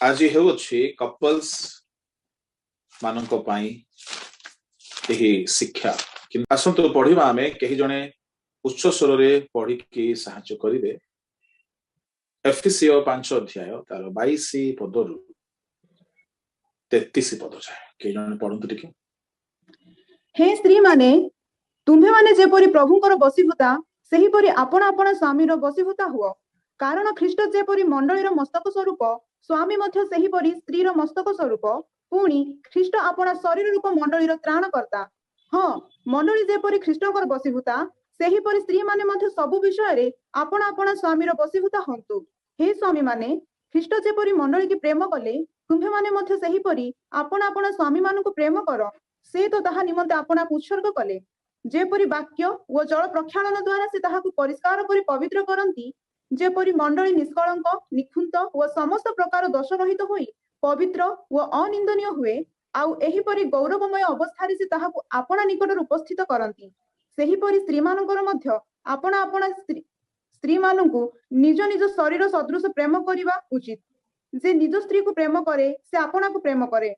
आज हेउछि कपल्स मानक पाई एही शिक्षा कि आसंतो पढ़िबा आमे केही जणे उच्च स्वर रे पढ़ी कि सहाय्य करिवे। एफिसियो 5 अध्याय तार 22 पदरु 33 पद जाय के जणे पढंतु टिके। हे स्त्री माने तुम्हे माने जेपरि प्रभुंकर बसीभूता सेही परि आपण आपण स्वामीर बसीभूता हुओ, कारण ख्रीष्ट जेपरि मंडलीर मस्तक स्वरूप स्वामी मध्य सेही परि स्त्रीर मस्तक स्वरूप, पुणी ख्रीष्ट आपण शरीर रूप मंडलीर त्राणकर्ता। हाँ, मंडली जेपरि ख्रीष्टकर बसीभूता सेही परि स्त्री माने मध्य सबु विषय रे आपण आपण स्वामीर बसीभूता हंतु। हे स्वामी माने ख्रीष्ट जेपरि मंडली की प्रेम कले, तुम्हे माने मध्य सेही परि आपण आपण स्वामी मानकु प्रेम कर। से तो ताहा निमंते आपना उत्सर्ग कले, जेपरि वाक्य व जल प्रक्षालन द्वारा से ताहाकु परिष्कार करी पवित्र करंती, जेपरि मंडली निष्कलंक निखुंत व समस्त प्रकार दोष रहित होई पवित्र व अनिंदनीय हुए, आउ एही परि गौरवमय अवस्थारे से ताहाकु आपना निकटर उपस्थित करंती। सेही परि स्त्री मानकर मध्य आपना आपना स्त्री मानकु निज निज शरीर सदृश प्रेम करिबा उचित। जे निज स्त्री को प्रेम करे से आपना को प्रेम करे।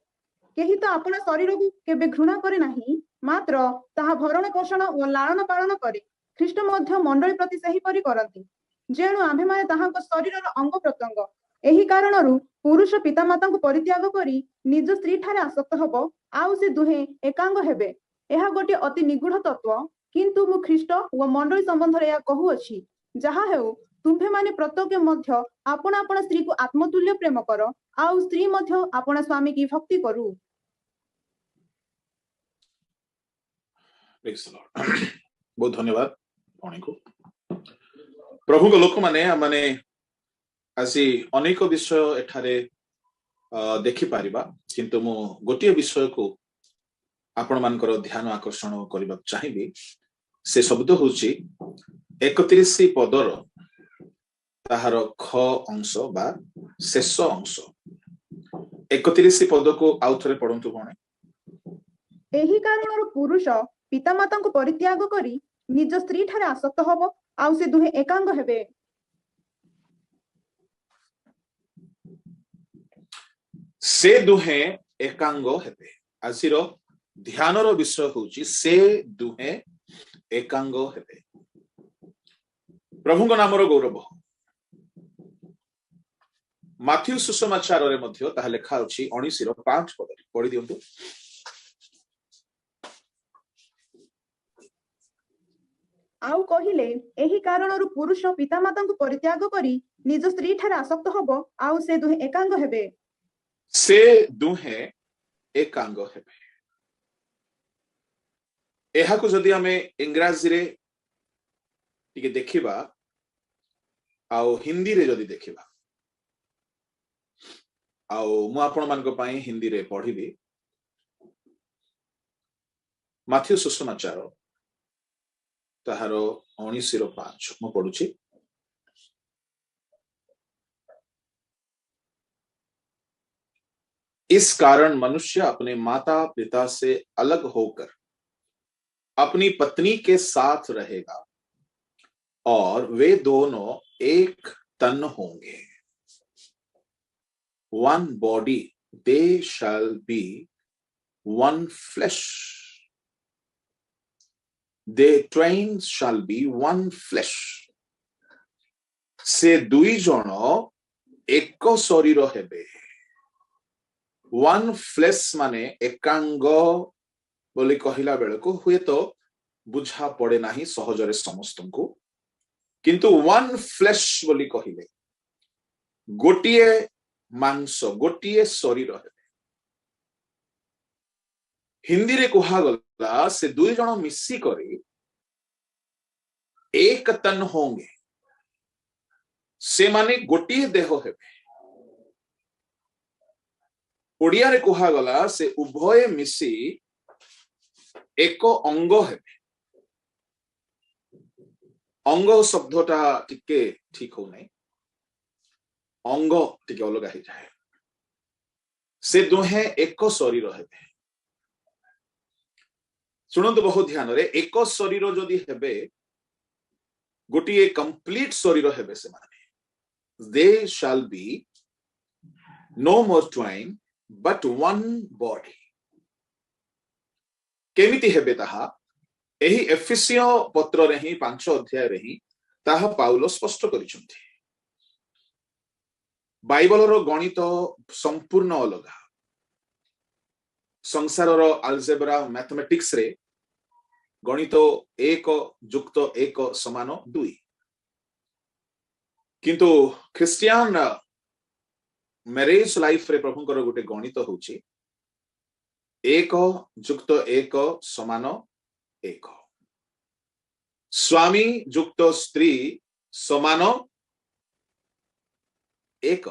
केही तो अपना शरीर को केबे घृणा करे नाही, मात्र ताहा भरण पोषण व लालन पालन करे। ख्रीष्ट मध्य मंडली प्रति सेही परि करंती, जेणु आम्भे माने ताहांक शरीरर अंग प्रत्यंग। एही कारणरु पुरुष पितामाता को परित्याग करी निज स्त्री ठारे आसक्त हबो, आउ से दुहे एकांग हेबे। एहा गोटे अति निगूढ़ तत्व, किंतु मु ख्रीष्ट व मंडली संबंध रे या कहू अछि। जहा हेउ तुम्भे माने प्रत्येक मध्य आपण आपण स्त्री को आत्मतुल्य प्रेम कर, आउ स्त्री मध्य आपण स्वामी की भक्ति करू। बहुत धन्यवाद भणी को। प्रभु को लोक माने माने आसी अनेक विषय एठारे देखि पारिबा, किंतु मु गोटिए विषय को आपण मानकर ध्यान आकर्षण करबा चाहिबी। से शब्द होची 31 पदर ताहार ख अंश बा शेष अंश। 31 पद को आउ थरे पढंतु भणे। एही कारणर पुरुष पितामाता को परित्याग करी निज स्त्री ठारे आसक्त हबो, आउ से दुहे एकांग हेबे। से दुहे एकांग हेबे। आजिर ध्यानर विषय होची से दुहे एकांग हेबे। प्रभुଙ୍କ नामर गौरव। माथ्यू सुसमाचार रे मध्य ताहा लेखा अछि 19:5 पद पढि दियंतु। आउ कहिले एही कारणरु पुरुष पितामाता को परित्याग करी निज स्त्री ठारे आसक्त हबो, आउ से दुहे एकांग हेबे। से दुहे एकांग हेबे। एहा को जदि हमें इंग्रजी रे टिके देखिबा आउ हिंदी रे जदि देखिबा, आउ मु आपण मानक पई हिंदी रे पढिबी। माथ्यू सुसमाचार ताहार 19:5 मु पढुछि। इस कारण मनुष्य अपने माता पिता से अलग होकर अपनी पत्नी के साथ रहेगा और वे दोनों एक तन होंगे। One body, they shall be one flesh. They twain shall be one flesh. से दुई जन एक शरीर हेबे। One flesh माने एकांग बोली कहिला बेले को हुए तो बुझा पड़े नाही सहजरे समस्तन को, किंतु one flesh बोली कहिले गोटिए मांस गोटिए शरीर हेबे। हिंदी रे कहा गला से दुई जन मिसी करी एक तन होंगे, से माने गोटिए देह हेबे। ओडिया रे कहा गला से उभय मिसी एक अंग हेबे। अंग शब्दटा टिके ठीक हो नहीं, अंग टिके अलग ही जाए। से दुहे एक शरीर हेबे। सुनंतु बहुत ध्यान रे, एक शरीर जदि हेबे गोटिए कंप्लीट शरीर हेबे। से माने they shall be no more twain but one body. केमिति हेबे ताहा एही एफिसियो पत्र रे ही 5 अध्याय रे ही ताहा पाउलो स्पष्ट करिसंती। बाइबल रो गणित संपूर्ण अलग। संसार रो अल्जेब्रा मैथमेटिक्स रे गणित 1 जुक्त 1 समान 2, किंतु क्रिश्चियन मैरिज लाइफ रे प्रभुंकर गोटे गणित होची 1 जुक्त 1 समान 1, स्वामी जुक्त स्त्री समान 1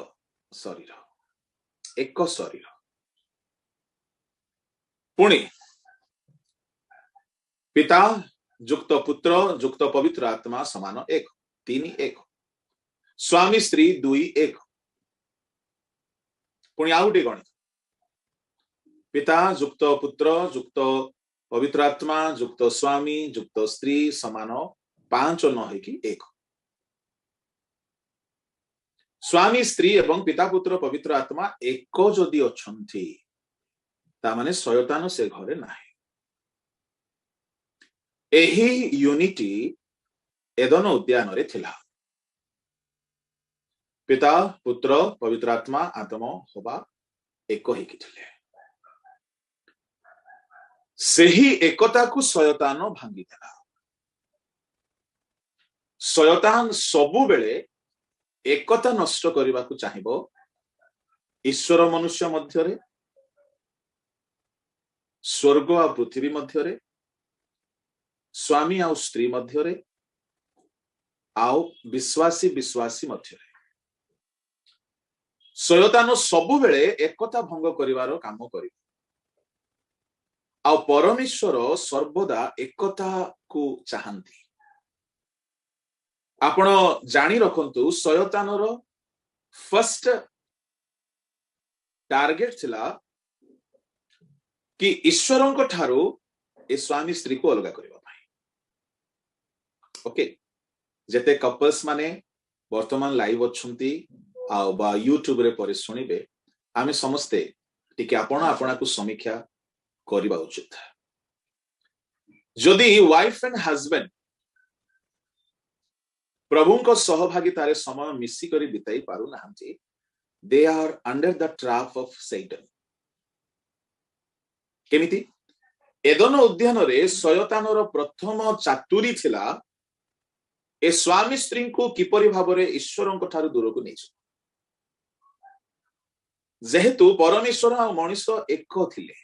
शरीर, 1 शरीर। पुणी पिता जुक्त पुत्र जुक्त पवित्र आत्मा समान 1, 3 1, स्वामी स्त्री 2 1। पुणी आउ गोटे गणित पिता जुक्त पुत्र जुक्त पवित्र आत्मा जुक्त स्वामी जुक्त स्त्री समान 5 न है कि 1। स्वामी स्त्री एवं पिता पुत्र पवित्र आत्मा एक जदि अछंती ता माने शयतान से घरे नाही। एही यूनिटी एदन उद्यान रे थिला। पिता पुत्र पवित्र आत्मा आत्मा होबा एक ही किथिले। सेही एकता को शयतान भांगी देला। शयतान सबु बेले एकता नष्ट करबा को चाहिबो ईश्वर मनुष्य मध्यरे, स्वर्ग आ पृथ्वी मध्यरे, स्वामी आ स्त्री मध्यरे, आओ विश्वासी विश्वासी मध्यरे। शयतान सबु बेले एकता भंग करिवारो काम करिबो। आ परमेश्वर सर्वदा एकता को चाहंती। आपण जानी रखंतु शयतान रो फर्स्ट टार्गेट थिला कि ईश्वरों को ठारो ए स्वामी स्त्री को अलग करबा भाई। ओके, जेते कपल्स माने वर्तमान लाइव अछंती आ बा यूट्यूब रे परे सुनिबे, आमे समस्ते टिके आपना को समीक्षा करबा उचित। जदि वाइफ एंड हस्बैंड प्रभु को सहभागितारे समय मिसी करी बिताई पारु नाहंती, they are under the trap of Satan. केमिति एदन उद्यान रे शयतान रो प्रथम चातुरी थिला ए स्वामी स्त्री को किपरि भाबरे ईश्वरन को ठारु दूर को नै। जेहेतु परमेश्वर आ मनुष्य एक थिले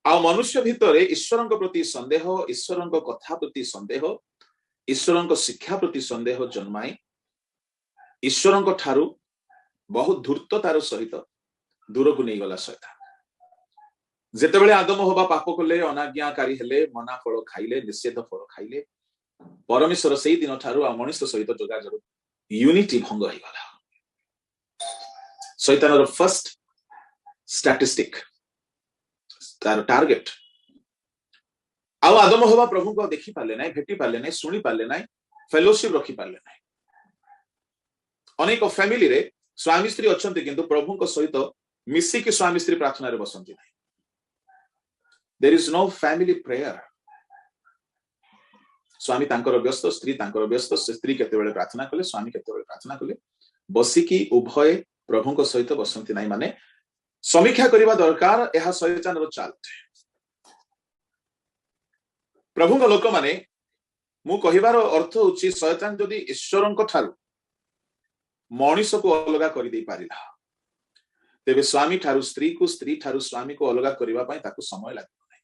आ मनुष्य भितरे ईश्वरन को प्रति संदेह, ईश्वरन को कथा प्रति संदेह, ईश्वरन को शिक्षा प्रति संदेह जन्माई ईश्वरन को ठारु बहुत धूर्ततार सहित दूर को नहीं गला शयतान। जेतेबेले आदम हवा पाप कले, अनाज्ञाकारी हेले, मना फल खाइले, निषेध फल खाइले, परमेश्वर सेही दिन ठारु आ मनुष्य सहित जोगाजोग यूनिटी भंग हो गला। शयतान रो फर्स्ट स्टैटिस्टिक तार टार्गेट आउ आदम हवा प्रभु को देखि पाले नाही, भेटी पाले नाही, सुनी पाले नाही, फेलोशिप रखी पाले नाही। अनेक फैमिली रे स्वामी स्त्री अछंती किंतु प्रभु को सहित मिसी के स्वामी स्त्री प्रार्थना रे बसंती नाही। There is no family prayer. स्वामी तांकर व्यस्त, स्त्री तांकर व्यस्त, स्त्री केतेबेले प्रार्थना कले, स्वामी केतेबेले प्रार्थना कले, बसिकी उभय प्रभु को सहित बसंती नाही। माने समीक्षा करिबा दरकार। एहा शयतान रो चाल। प्रभु को लोक माने मु कहिबार अर्थ होची शयतान जदि ईश्वरन को ठारु मनुष्य को अलगा करि दे पारिला, तेबे स्वामी ठारु स्त्री को, स्त्री ठारु स्वामी को अलगा करिबा पई ताकू समय लागो नै।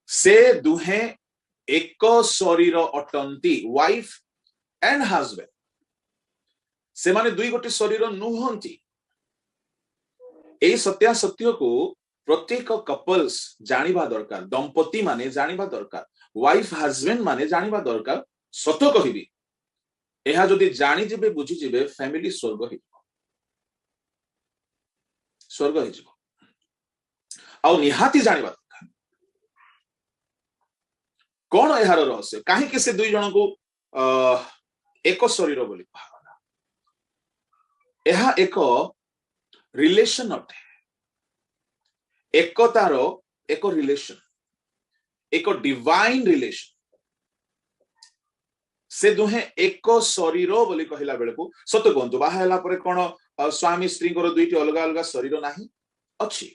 से दुहे एक शरीर अटंती, वाइफ एंड हस्बैंड। से माने दुई गोटे शरीर नुहंती। एई सत्या सत्य को प्रत्येक कपल्स जानिबा दरकार, दंपति माने जानिबा दरकार, वाइफ हस्बैंड माने जानिबा दरकार। सत कहिबी एहा जदि जानि जिबे, बुझी जिबे, फैमिली स्वर्ग हिजो, स्वर्ग हिजो। आ निहाती जानिबा दरकार कोन एहार रहस्य, काहे कि से दुई जन को ଏକ ଶରୀର ବୋଲି କୁହାଗଲା। ଏହା ଏକ ରିଲେସନ ଅଟେ, एकतार एक रिलेशन, एक डिवाइन रिलेशन। से दुहे एक शरीर बोली कहला बेले को सत कहतु बाहला परे कोन स्वामी स्त्री को दुईटी अलग अलग शरीर नाही अछि।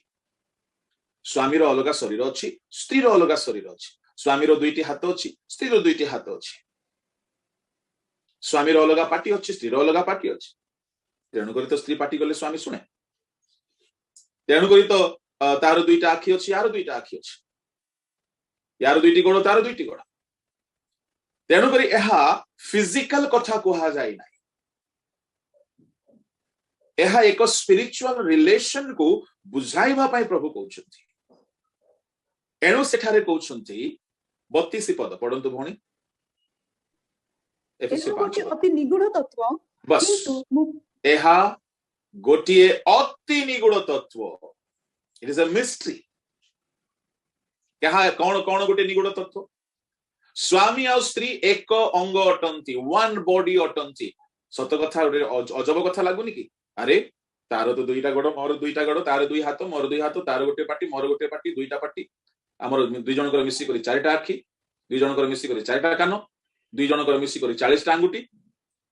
स्वामी रो अलग शरीर अछि, स्त्री रो अलग शरीर अछि। स्वामी रो दुईटी हाथ अछि, स्त्री रो दुईटी हाथ अछि। स्वामी रो अलग पाटी अछि, स्त्री रो अलग पाटी अछि। तेणु करी तो स्त्री पाटी गले स्वामी सुने। तेणु करी तो तार दुईटा आखि अछि, यार दुईटा आखि अछि। यार दुईटी गोड़, तार दुईटी गोड़। तेणु करी एहा फिजिकल कथा कहा जाय ना। एहा एक स्पिरिचुअल रिलेशन को बुझाइबा पई प्रभु कहउछंती। एणु सेठारे कहउछंती 32 पद पढंतु भणी। एहा गोटे अति निगूढ़ तत्व, बस किंतु एहा गोटिए अति निगूढ़ तत्व। It is a mystery. क्या कौन कौन गोटे निगूढ़ तत्व? स्वामी और स्त्री एक अंग अटंती, वन बॉडी अटंती। सत कथा अजब कथा लगुनि कि? अरे तार तो दुईटा गोड़, मोर दुईटा गोड़, तार दुई हाथ, मोर दुई हाथ, तार गोटे पाटी, मोर गोटे पाटी, दुईटा पाटी। आमर दुई जनकर मिसी करी चारिटा आखि, दुई जनकर मिसी करी चारिटा कान, दुई जनकर मिसी करी 40 टा अंगुठी।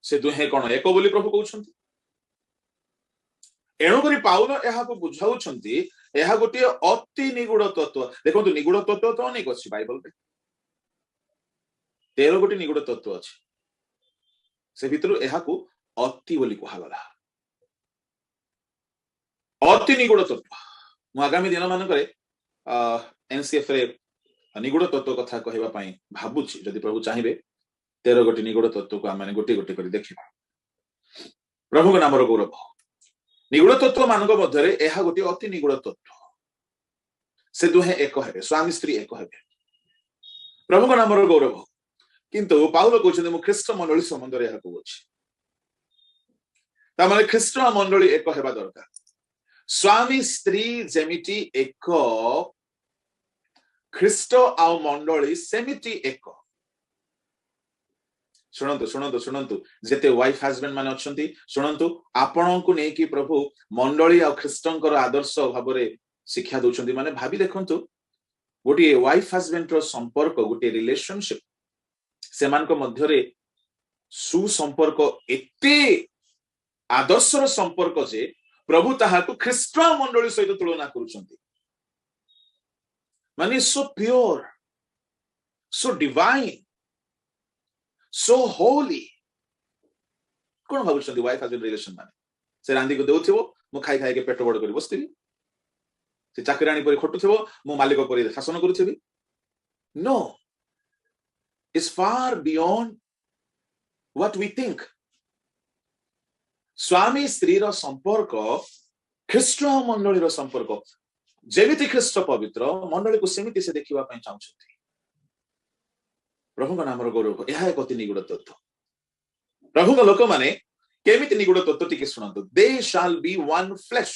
से दुहे कोन एक बोली प्रभु कहउछंती। एणु करी पाउल एहा को बुझाउछंती एहा गोटे अति निगूढ़ तत्व। देखो निगूढ़ तत्व तो अनेक अछि बाइबल रे। 13 गोटे निगूढ़ तत्व अछि। से भितरु एहा को अति बोली कहगला। अति निगूढ़ तत्व। मु आगामी दिन मान करे एनसीएफ रे निगूढ़ तत्व कथा कहबा पई भाबुछि। जदि प्रभु चाहिबे 13 गोटे निगूढ़ तत्व को आमे गोटे गोटे करी देखिबा। प्रभु के नाम रो गौरव। निगूढ़ तत्व मानक मध्यरे एहा गोटे अति निगूढ़ तत्व। से दुहे एक हेबे, स्वामी स्त्री एक हेबे। प्रभु के नाम रो गौरव। किंतु पाउल कहउछन मु ख्रीष्ट मंडली संबंध रे एहा कहउछि। ता माने ख्रीष्ट मंडली एक हेबा दरकार। स्वामी स्त्री जेमिति एक, ख्रीष्ट आ मंडली सेमिति एक। सुनंतु सुनंतु सुनंतु जेते वाइफ हस्बैंड माने अछंती सुनंतु आपन को नै कि प्रभु मंडली आ ख्रीष्टंकर आदर्श भाबरे शिक्षा दोचंती। माने भाबी देखंतु गोटे वाइफ हस्बैंड रो संपर्क, गोटे रिलेशनशिप सेमान को मध्यरे सुसंपर्क एते आदर्शर संपर्क जे प्रभु ताहा को ख्रीष्ट मंडली सहित तुलना करूछंती। माने सो प्योर, सो डिवाइन, सो होली। कोन भाबुछंती वाइफ हस्बैंड रिलेशन माने? से रांदी को देउथिबो, मु खाई खाई के पेट बड़ करी बसथिबी। से चाकराणी परि खटुथिबो, मु मालिक परि शासन करूथिबी। No, it's far beyond what we think. स्वामी स्त्री रो संपर्क, ख्रीष्ट मंडली रो संपर्क जेमिति ख्रीष्ट पवित्र, मंडली को सेमिति से देखिबा पई चाहउछंती। प्रभु का नाम रो गौरव। यह एक अति निगूढ़ तत्व। प्रभु का लोक माने केमिति निगूढ़ तत्व टिके सुनंतु। दे शैल बी वन फ्लेश।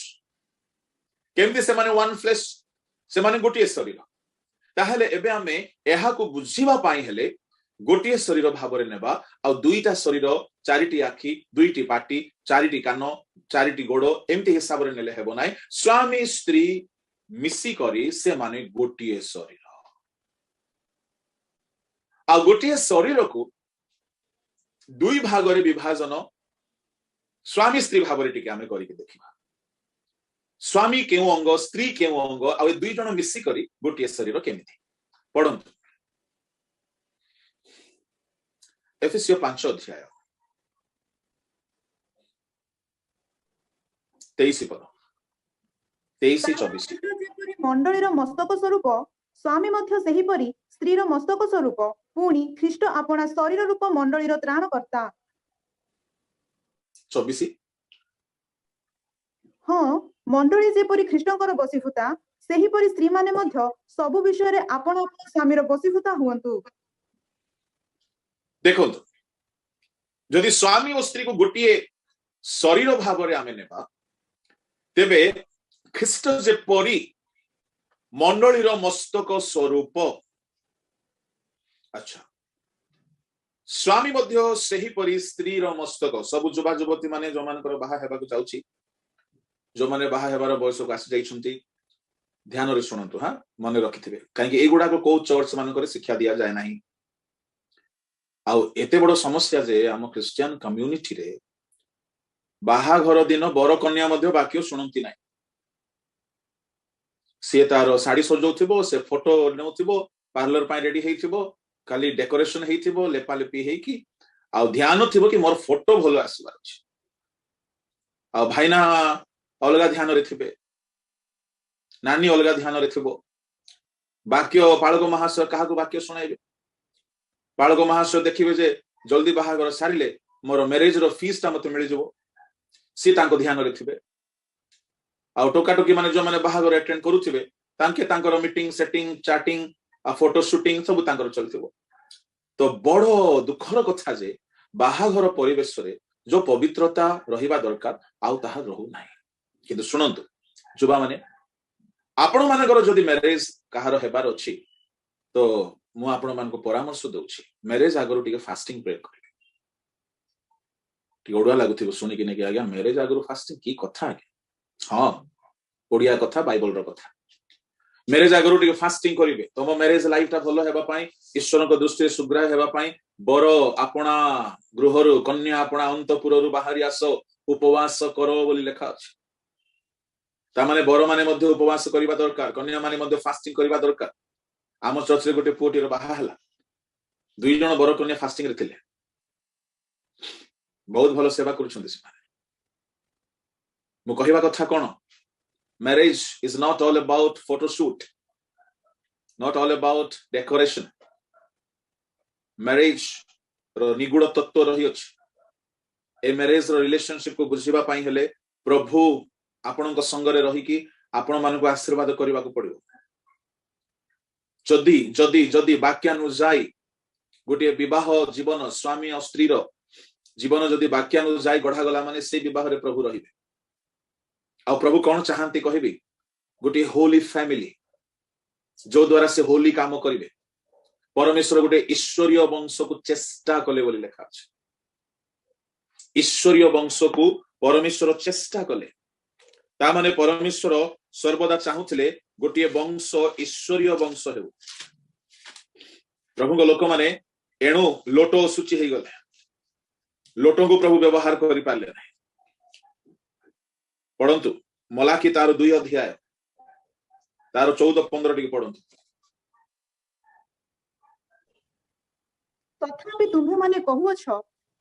केमिति से माने वन फ्लेश? से माने गोटिए शरीर। ताहेले एबे हमें एहा को बुझिबा पाई हेले गोटिए शरीर भाबरे नेबा आ दुईटा शरीर, चारिटी आखि, दुईटी पाटी, चारिटी कान, चारिटी गोड़ एमती हिसाब रे नेले हेबो नाय। स्वामी स्त्री मिसी करी से माने गोटिए शरीर। आ गोटिए शरीर को दुई भाग रे विभाजन स्वामी स्त्री भाव रे टिके आमे करी के देखिबा। स्वामी केउ अंग, स्त्री केउ अंग, आ दुई जण मिसी करी गोटिए शरीर केमिति। पढंतु एफएससीय 5 अध्याय 23 पद 23-24। जेपरि मंडलीर मस्तक स्वरूप स्वामी मध्य सेही परि स्त्रीर मस्तक स्वरूप, पुणी ख्रीष्ट आपणा शरीर रूप मंडलीर त्राणकर्ता। 24 हाँ, मंडली जेपरि ख्रीष्टंकर बसीभूता, सेही परि स्त्री माने मध्य सबु विषय रे आपण आपण स्वामीर बसीभूता हुअन्तु। देखंतु जदि स्वामी और स्त्री को गोटिए शरीर भाव रे आमे नेबा, तेबे ख्रीष्ट जेपरि मंडलीर मस्तक स्वरूप। अच्छा, स्वामी मध्य सही परी स्त्री रो मस्तक सब युवा युवती माने जो मानकर बाहा हेबाकु जाउची जो माने बाहा हेबार बयस को आसी जाइछंती ध्यान रे सुनंतु हां मन रखिथिबे काहे कि एगुडा को को चर्च मानकर शिक्षा दिया जाय नाही आउ एते बड़ समस्या जे हम क्रिश्चियन कम्युनिटी रे बाहा घर दिन बर कन्या मध्य वाक्य सुनंती नाही से तार साड़ी सजौथिबो से फोटो नेउथिबो पार्लर पाई रेडी हेइथिबो खाली डेकोरेशन हेइथिबो लेपा लेपी हेइकी आ ध्यान थिबो कि मोर फोटो भलो आसीबार अछि आ भाईना अलगा ध्यान रे थिबे नानी अलगा ध्यान रे थिबो वाक्य पाळगो महाशय काहाको वाक्य सुनाइबे पाळगो महाशय देखिबे जे जल्दी बाहागर सारिले मोर मैरिज रो फीस ता मते मिलि जबो सी तांको ध्यान रे थिबे आ टोकाटोकी माने जो माने बाहागर अटेंड करूथिबे तांके तांकर मीटिंग सेटिंग चैटिंग आ फोटो शूटिंग सब तांकर चलथिबो तो बड़ो दुखर कथा जे बाहाघर परिवेश रे जो पवित्रता रहिबा दरकार आउ ताहा रहू नाही किंतु सुनंतु जुबा माने आपण मानकर जदि मैरिज कहार हेबार अछि तो मु आपण मान को परामर्श दउछि मैरिज आगरो टिके फास्टिंग प्रे करिवे टिके ओडुआ लागुथिबो सुनि कि ने कि आज्ञा मैरिज आगरो फास्टिंग की कथा हां ओडिया कथा बाइबल रो कथा मैरिज आगरो टिके फास्टिंग करिवे तम मैरिज लाइफ ता भलो हेबा पई ईश्वर को दृष्टि सुग्राह हेबा पई बर आपणा गृहरु कन्या आपणा अंतपुररु बाहरी आसो उपवास करो बोली लेखा अछि ता माने बर माने मध्ये उपवास करिबा दरकार कन्या माने मध्ये फास्टिंग करिबा दरकार आम चर्च रे गोटे पुओटीर बाहा हला दुई जण बर कन्या फास्टिंग रे थिले बहुत भलो सेवा करूछन्ति से मु कहिबा कथा कोन marriage is not all about photo shoot not all about decoration marriage रो निगुड़ तत्व रही अछि ए मैरिज रो रिलेशनशिप को बुझिबा पई हेले प्रभु आपनक संग रे रही कि आपण मानको आशीर्वाद करबा को पड़ियो जदी जदी जदी वाक्यानुसाई गोटे विवाह जीवन स्वामी और स्त्री रो जीवन जदी वाक्यानुसाई गढ़ा गला माने से विवाह रे प्रभु रहिबे आ प्रभु कौन चाहती कहबी गोटे होली फैमिली जो द्वारा से होली काम करिवे परमेश्वर गोटे ईश्वरीय वंश को चेष्टा कले बोली लेखा अछि ईश्वरीय वंश को परमेश्वर चेष्टा कले ता माने परमेश्वर सर्वदा चाहुथिले गोटे वंश ईश्वरीय वंश हेउ प्रभु को लोक माने एणु लोटो सूची हे गले लोटो को प्रभु व्यवहार करि पाले नै पढ़ंतु मलाकी तार 2 अध्याय तार 14-15 टिके पढ़ंतु तथापि तुम्हे माने कहुअछ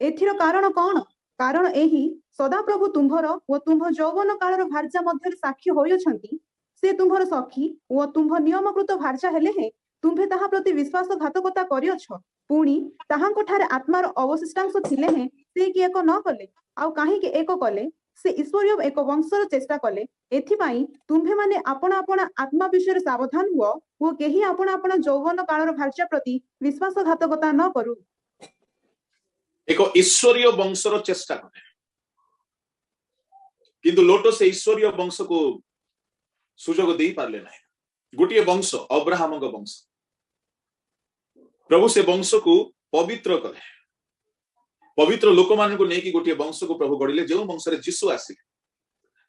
एथिर कारण कोन कारण एही सदा प्रभु तुम्भर ओ तुम्भ यौवन कालर भार्या मध्य साक्षी होयछंती से तुम्भर सखी ओ तुम्भ नियमकृत भार्या हेले हे तुम्हे ताहा प्रति विश्वासघातकता करियछ पुणी ताहांको ठारे आत्मार अवशिष्टांश थिले हे से कि एको न कले आ काहे कि एको कले से ईश्वरीय एक वंशर चेष्टा कले एथिपाई तुम्हे माने आपण आपण आत्मा विषय सावधान हुओ ओ केही आपण आपण यौवन कालर भार्या प्रति विश्वासघातकता न करू एक ईश्वरीय वंशर चेष्टा करे किंतु लोटो से ईश्वरीय वंश को सुजोग दे पारले नाही गोटे वंश अब्राहम को वंश प्रभु से वंश को पवित्र कले पवित्र लोक मान को नेकी गोटे वंश को प्रभु गढ़िले जो वंश रे यीशु आसिले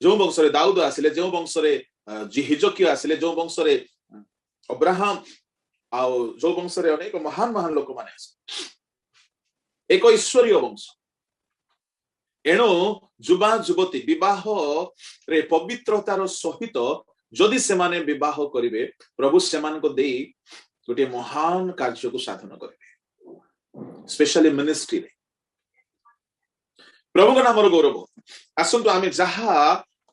जो वंश रे दाऊद आसिले जो वंश रे हिजकिया आसिले जो वंश रे अब्राहम आ जो वंश रे अनेक महान महान लोक माने आसे एक ईश्वरीय वंश एणु युवा युवती विवाह रे पवित्रतार सहित जदि से माने विवाह करिवे प्रभु सेमान को देई गोटे महान कार्य को साधन करिवे स्पेशली मिनिस्ट्री रे प्रभु को नाम गौरव आसंतु आमे जहा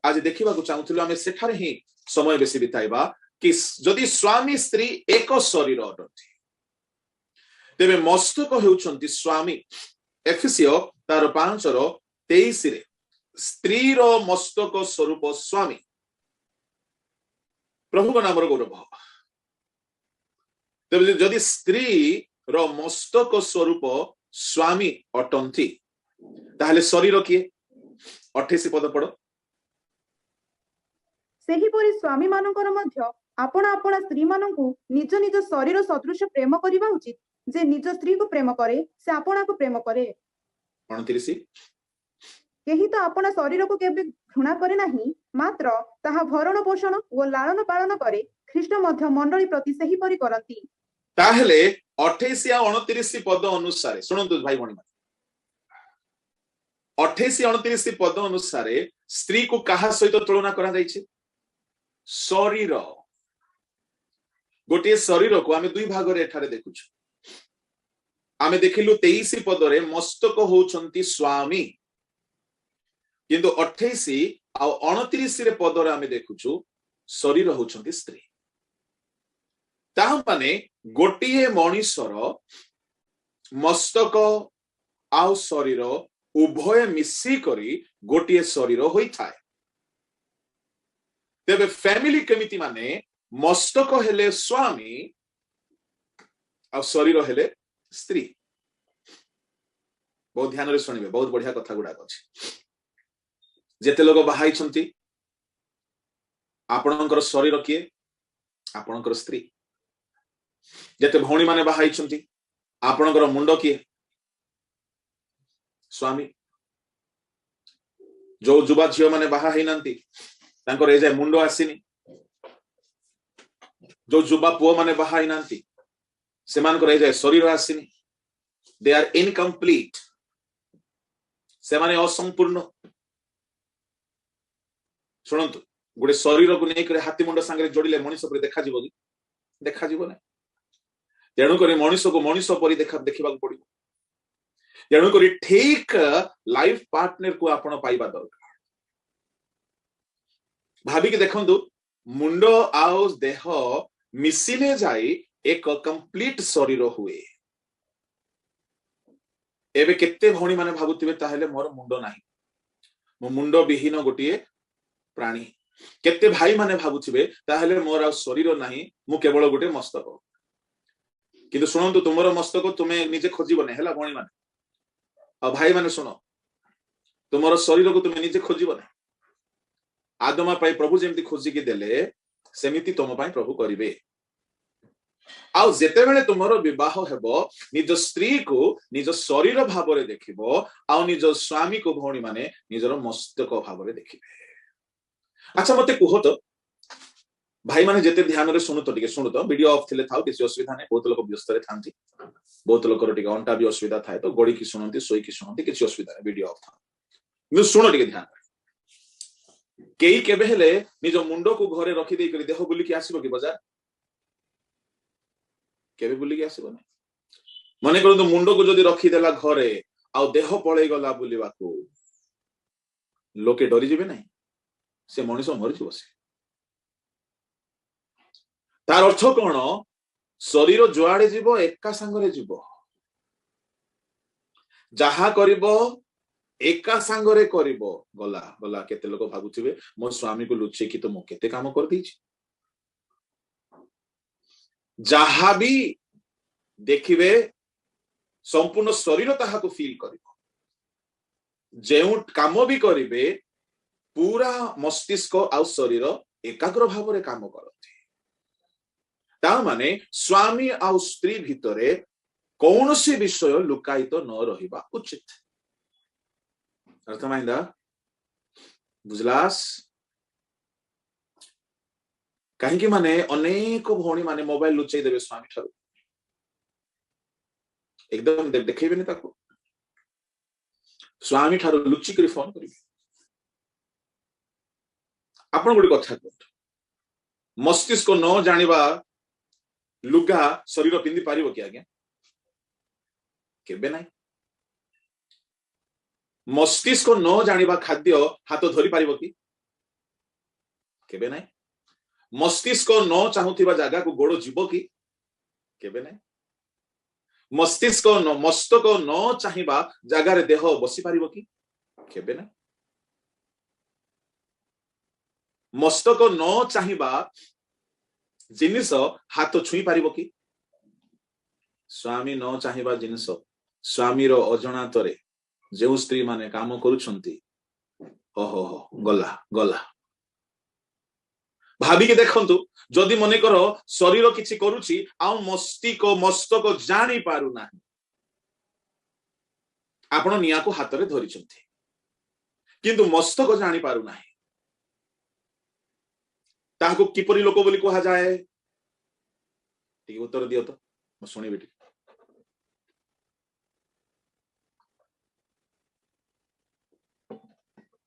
आज देखिबा को चाहुथिलु आमे सेठारे ही समय बेसी बिताइबा कि जदि स्वामी स्त्री एक शरीर अटंती तेबे मस्तक हेउछंती स्वामी एफिसियो तार 5:23 रे स्त्री रो मस्तक स्वरूप स्वामी प्रभु को नाम गौरव तेबे जदि स्त्री रो मस्तक स्वरूप स्वामी अटंती ताहले शरीर किए 28 पद पढ़ो सेही परि स्वामी मानकर मध्य आपण आपण स्त्री मानकु निज निज शरीर सदृश प्रेम करिबा उचित जे निज स्त्री को प्रेम करे से आपणा को प्रेम करे 29 केही तो आपणा शरीर को केबे घृणा करे नाही मात्र ताहा भरण पोषण ओ लालन पालन करे ख्रीष्ट मध्य मंडली प्रति सही परि करंती ताहेले 28 या 29 पद अनुसार सुनंतु भाई भणी 28 29 पद अनुसार स्त्री को कहा सहित तुलना करा जायछि शरीर गोटे शरीर को आमे दुई भाग रे एठारे देखुछु आमे देखिलु 23 पदरे मस्तक होउछंती स्वामी किंतु 28 आ 29 रे पदरे आमे देखुछु शरीर होउछंती स्त्री ता माने गोटिए मनुष्यर मस्तक आ शरीर उभय मिसी करी गोटिए शरीर होई थाए तेबे फैमिली केमिति माने मस्तक हेले स्वामी आ शरीर हेले स्त्री बहुत ध्यान रे सुनिबे बहुत बढ़िया कथा गुडा अछि जेते लोग बाहाई छंती आपणकर शरीर किए आपणकर स्त्री जेते भौणी माने बाहाई छंती आपणकर मुंड किए स्वामी जो जुबा झियो माने बाहा हेई नांती तांकर ए जाय मुंड आसीनी जो जुबा पुओ माने बाहा हेई नांती सेमानकर ए जाय शरीर आसीनी दे आर इनकम्प्लीट से माने असंपूर्ण सुनंतु गोटे शरीर को नहीं करे हाथी मुंड संगे जोड़िले मनीष पर देखा जीवो कि देखा जीवो ना तेणु करी मनीष को मनीष पर देखा पड़ो तेणु करी ठीक लाइफ पार्टनर को आपण पाइबा दरकार भाभी के देखंतु मुंड आउ देह मिसिले जाई एक कंप्लीट शरीर हुए एबे केते भौणी माने भाबुतिबे ताहेले मोर मुंड नाही मो मुंड विहीन गोटिए प्राणी केते भाई माने भाबुतिबे ताहेले मोर आ शरीर नाही मु केवल गोटे मस्तक किंतु सुनंतु तुमरो मस्तक तुमे निजे खोजिबो नै हला भौणी माने आ भाई माने सुनो तुमरो शरीर को तुमे निजे खोजिबो नै आदमा पाई प्रभु जेमति खोजी के देले सेमिति तुम पाई प्रभु करिवे आउ जेते बेले तुमरो विवाह हेबो निज स्त्री को निज शरीर भाव रे देखिबो आउ निज स्वामी को भौणी माने निजरो मस्तक भाव रे देखिबे अच्छा मते कुहो तो भाई माने जेते ध्यान रे सुनु तो वीडियो ऑफ थिले थाउ किसी असुविधा नै बहुत लोक व्यस्त रे थांती बहुत लोकर टिके अंटा भी असुविधा थाए तो गडी की सुनंती सोई की सुनंती किसी असुविधा नै वीडियो ऑफ था नु सुनो टिके ध्यान केई केबे हेले निज मुंडो को घरे रखी देई करी देह बुली की आसीबो की बाजार केबे बुली की आसीबो नै मने करंतु मुंडो को जदी रखी देला घरे आ देह पळेई गला बुलीवा को लोके डरी जिबे नै से मनुष्य मरि जिवो से तार अर्थ कोन शरीर जुआड़े जीव एका सांगरे जीव जहा करिबो एका सांगरे करिबो गला गला केते लोक भाबुथिबे मो स्वामी को लुचे कि तो मो केते काम कर दी जहा भी देखिबे संपूर्ण शरीर ताहा को फील करिबो जेउ काम भी करिबे पूरा मस्तिष्क आ शरीर एकाग्र भाव रे काम करथि ता माने स्वामी आ स्त्री भितरे कौनसी विषय लुकायित न रहिबा उचित अर्थ माइंदा बुझलास कहीं कि माने अनेक भौणी माने मोबाइल लुचै देबे स्वामी ठारू एकदम देखेबे ने ताको स्वामी ठारू लुचि करी फोन करिबे आपण गोटे कथा कहतु मस्तिष्क न जानिबा लुगा शरीर पिंदी पारिबो कि आज्ञा केबे नाही मस्तिष्क न जानिबा खाद्य हाथ धरी पारिबो कि केबे नाही मस्तिष्क न चाहुथिबा जागा को गोड़ जीवो कि केबे नाही मस्तिष्क न मस्तक न चाहिबा जागा रे देह बसी पारिबो कि केबे नाही मस्तक न चाहिबा जिनिस हाथ छुई पारिबो कि स्वामी न चाहिबा जिनिस स्वामी रो अजणातरे जो स्त्री माने काम करूछंती ओहो गला गला भाविकी देखंतु जदि मनेकर शरीर किछि करूछि आ मस्तक जानी पारु ना आपण निया को हाथ रे धरि छथि किंतु मस्तक जानी पारु ना ताको किपरि लोक बोली कहा जाए ठीक उत्तर दियो तो म सुनी बेटी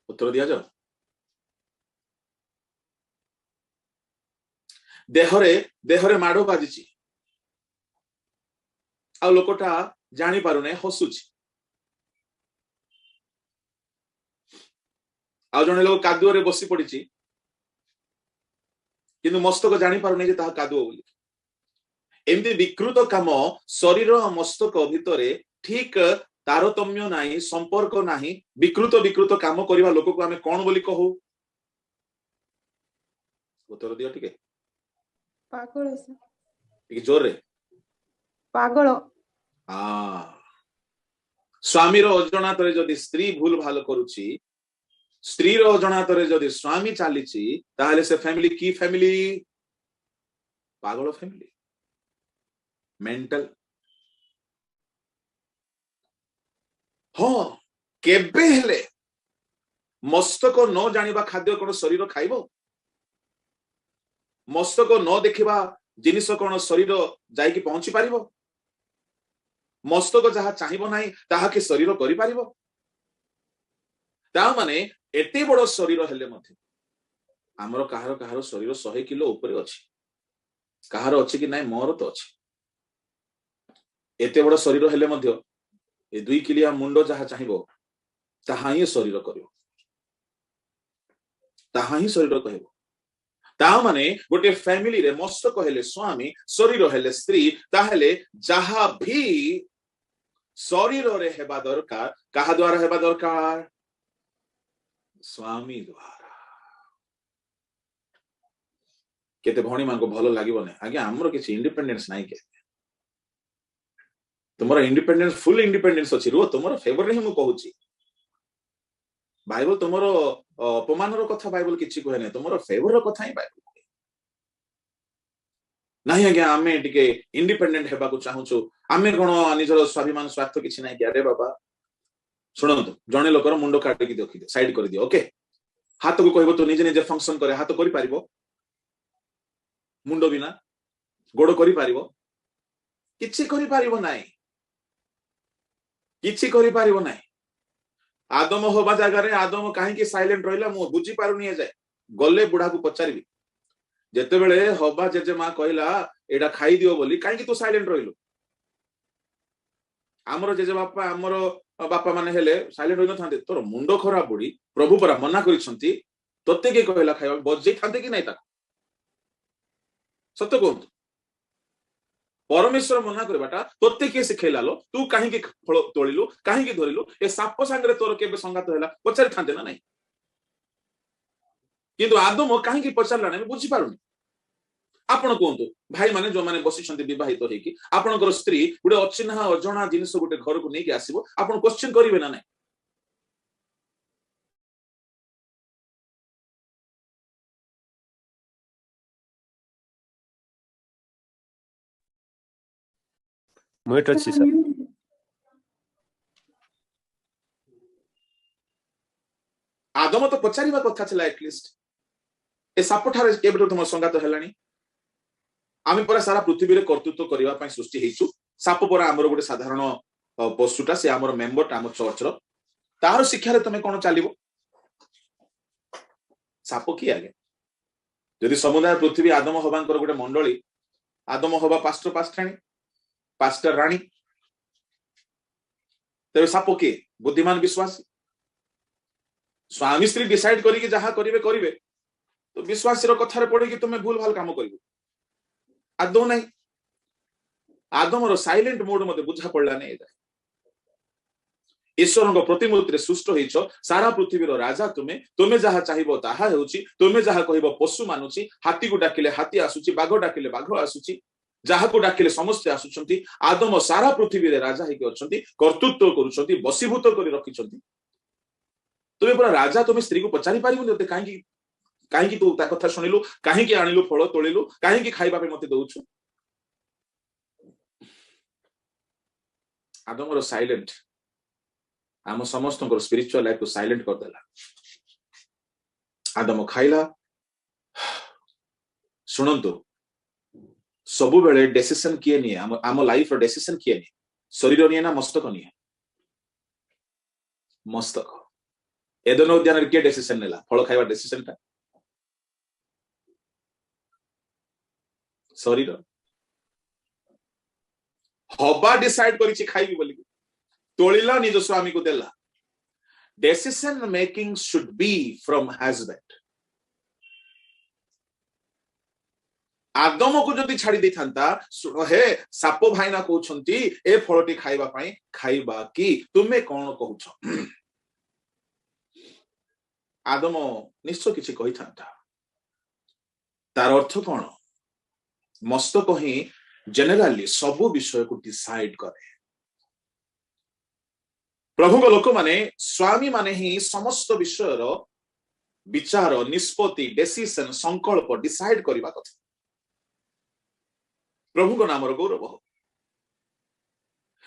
उत्तर दिया जाओ देहरे माड़ो बाजिची आ लोकटा जानी पारु नै हसुची आ जने लोक कादुओ रे बसी पड़िची किंतु मस्तक जानी पारु नै जे ता कादुओ बोली एमती विकृत काम शरीर और मस्तक भितरे ठीक तारतम्य नाही संपर्क नाही विकृत काम करवा लोक को आमे कोन बोली कहू उत्तर दियो ठीक है पागल ठीक जोर रे पागल स्वामी रो अजनात रे जदि स्त्री भूल भाल करूची स्त्री रो अजनात रे जदि स्वामी चालीची ताहले से फैमिली की फैमिली पागल फैमिली मेंटल हाँ केबे हेले मस्तक न जानिबा खाद्य कोन शरीर खाइबो मस्तक न देखिबा जिनिस कोन शरीर जाई कि पहुंची पारिबो मस्तक जहा चाहिबो नाही ताहा के शरीर करि पारिबो ता माने एते बड़ शरीर हेले मध्ये हमरो कहारो शरीर 100 किलो ऊपर अछि कहारो अछि कि नाही मोर तो अछि एते बड़ शरीर हेले मध्ये ए 2 किलिया मुंडो जहा चाहिबो ताहा ही शरीर करियो ताहा ही शरीर कहबो ता माने गोटे फैमिली रे मस्तक हेले स्वामी शरीर हेले स्त्री ताहेले जहा भी शरीर रे हेबा दरकार कहा द्वारा हेबा दरकार स्वामी द्वारा केते भणी मान को भलो लागिबो नै आगे हमरो किछि इंडिपेंडेंस नाही के तुमरा इंडिपेंडेंस फुल इंडिपेंडेंस अछि रो तुमरा फेवर रे हम कहूची बाइबल तुमरो अपमान रो कथा बाइबल किछि कहे नै तुमरो फेवर रो कथा ही बाइबल कहे नाही आगे आमे टिके इंडिपेंडेंट हेबा को चाहूछु आमे कोन निजर स्वाभिमान स्वार्थ किछि नाही के अरे बाबा सुनंतु जणे लोकर मुंडो काटि कि देखि साइड कर दियो ओके हाथ को कहबो तो निजे निजे फंक्शन करे हाथ करि पारिबो मुंडो बिना गोड़ करि पारिबो किछि करि पारिबो नाही किछि करि पारिबो नाही आदम होबा जगह रे आदम काहे कि साइलेंट रहिला मु बुझी पारुनी जाय गले बुढ़ा को पचारिबी जेते बेले होबा जेजे मां कहला एडा खाई दियो बोली काहे कि तू साइलेंट रहिलु हमरो जेजे बापा हमरो बापा माने हेले साइलेंट होई न थांते तोर मुंडो खराब बुडी प्रभु परा मना करिसंती तोते के कहला खाइबा बजे थांते कि नै ता सत्य कोन परमेश्वर मना करबाटा तोते के सिखेला लो तू काहे के फळ तोळिलु काहे के धरिलु ए साप संगरे तोर केबे संगात होला पचारि थांते ना नै किंतु आदम काहे के पचारला नै बुझी पारुनी आपण कोंतु भाई माने जो माने बसी छंती विवाहित होई कि आपनकर स्त्री गुडे अचिन्हा अजणा जिनिस गुडे घर को नै के आसीबो आपण क्वेश्चन करिवे ना नै म्यूट अछि सर आदम तो पचारिबा कथा छला एटलिस्ट ए सापठारे केबे तुम संगात हेलानी आमी पर सारा पृथ्वी रे कर्तृत्व करिवा पई सृष्टि हेइछु साप पर हमर गोटे साधारण पशुटा से हमर मेंबर हम चर्च रो तार शिक्षा रे तमे कोन चालिबो साप की आगे यदि समुदाय पृथ्वी आदम हबांकर गोटे मंडली आदम हबा पास्टर रानी तबे साप के बुद्धिमान विश्वासी स्वामी स्त्री डिसाइड करी कि जहा करिवे करिवे तो विश्वासी रो कथा रे पड़ी कि तुमे भूल भाल काम करिवो आदो नहीं आदम रो साइलेंट मोड मते बुझा पड़ला नै ईश्वर को प्रतिमूर्ति रे सृष्ट होइछो सारा पृथ्वी रो राजा तुमे जहा चाहिबो ताहा हेउची तुमे जहा कहिबो पशु मानुची हाथी को डाकिले हाथी आसुची बाघ डाकिले बाघ आसुची जहा को डाकिले समस्त आसुचंती आदम सारा पृथ्वी रे राजा हेके अछंती कर्तृत्व करूचंती वशीभूत करी रखिचंती तुमे पूरा राजा तुमे स्त्री को पचारि पारिबो नै काहे कि କାହିଁକି ତୁ ତା କଥା ଶୁଣିଲୁ, କାହିଁକି ଆଣିଲୁ ଫଳ ତୋଳିଲୁ, କାହିଁକି ଖାଇବା ପାଇଁ ମତେ ଦଉଛୁ? ଆଦମର ସାଇଲେଣ୍ଟ ଆମ ସମସ୍ତଙ୍କର ସ୍ପିରିଚୁଆଲ ଲାଇଫକୁ ସାଇଲେଣ୍ଟ କରିଦେଲା। ଆଦମ ଖାଇଲା। ଶୁଣନ୍ତୁ, ସବୁବେଳେ ଡେସିସନ କିଏ ନିଏ? ଆମ ଲାଇଫର ଡେସିସନ କିଏ ନିଏ? ଶରୀର ନିଏ ନା ମସ୍ତକ ନିଏ? ମସ୍ତକ। ଏଦନ ଉଦ୍ୟାନରେ କିଏ ଡେସିସନ ନେଲା ଫଳ ଖାଇବା ଡେସିସନଟା? ଶରୀର। ହବା ଡିସାଇଡ କରିଛି ଖାଇବି ବୋଲିକି, ତୋଳିଲା ନିଜ ସ୍ୱାମୀକୁ ଦେଲା। ଡେସିସନ ମେକିଂ ସୁଡ ବି ଫ୍ରମ ହଜବେଣ୍ଡ। ଆଦମକୁ ଯଦି ଛାଡି ଦେଇଥାନ୍ତା, ହେ ସାପ ଭାଇନା କହୁଛନ୍ତି ଏ ଫଳଟି ଖାଇବା ପାଇଁ, ଖାଇବା କି? ତୁମେ କଣ କହୁଛ? ଆଦମ ନିଶ୍ଚୟ କିଛି କହିଥାନ୍ତା। ତାର ଅର୍ଥ କଣ? ମସ୍ତକ ହିଁ ଜେନେରାଲି ସବୁ ବିଷୟକୁ ଡିସାଇଡ କରେ। ପ୍ରଭୁଙ୍କ ଲୋକମାନେ, ସ୍ୱାମୀ ମାନେ ହିଁ ସମସ୍ତ ବିଷୟର ବିଚାର, ନିଷ୍ପତ୍ତି, ଡେସିସନ, ସଂକଳ୍ପ ଡିସାଇଡ କରିବା କଥା। ପ୍ରଭୁଙ୍କ ନାମର ଗୌରବ ହଉ।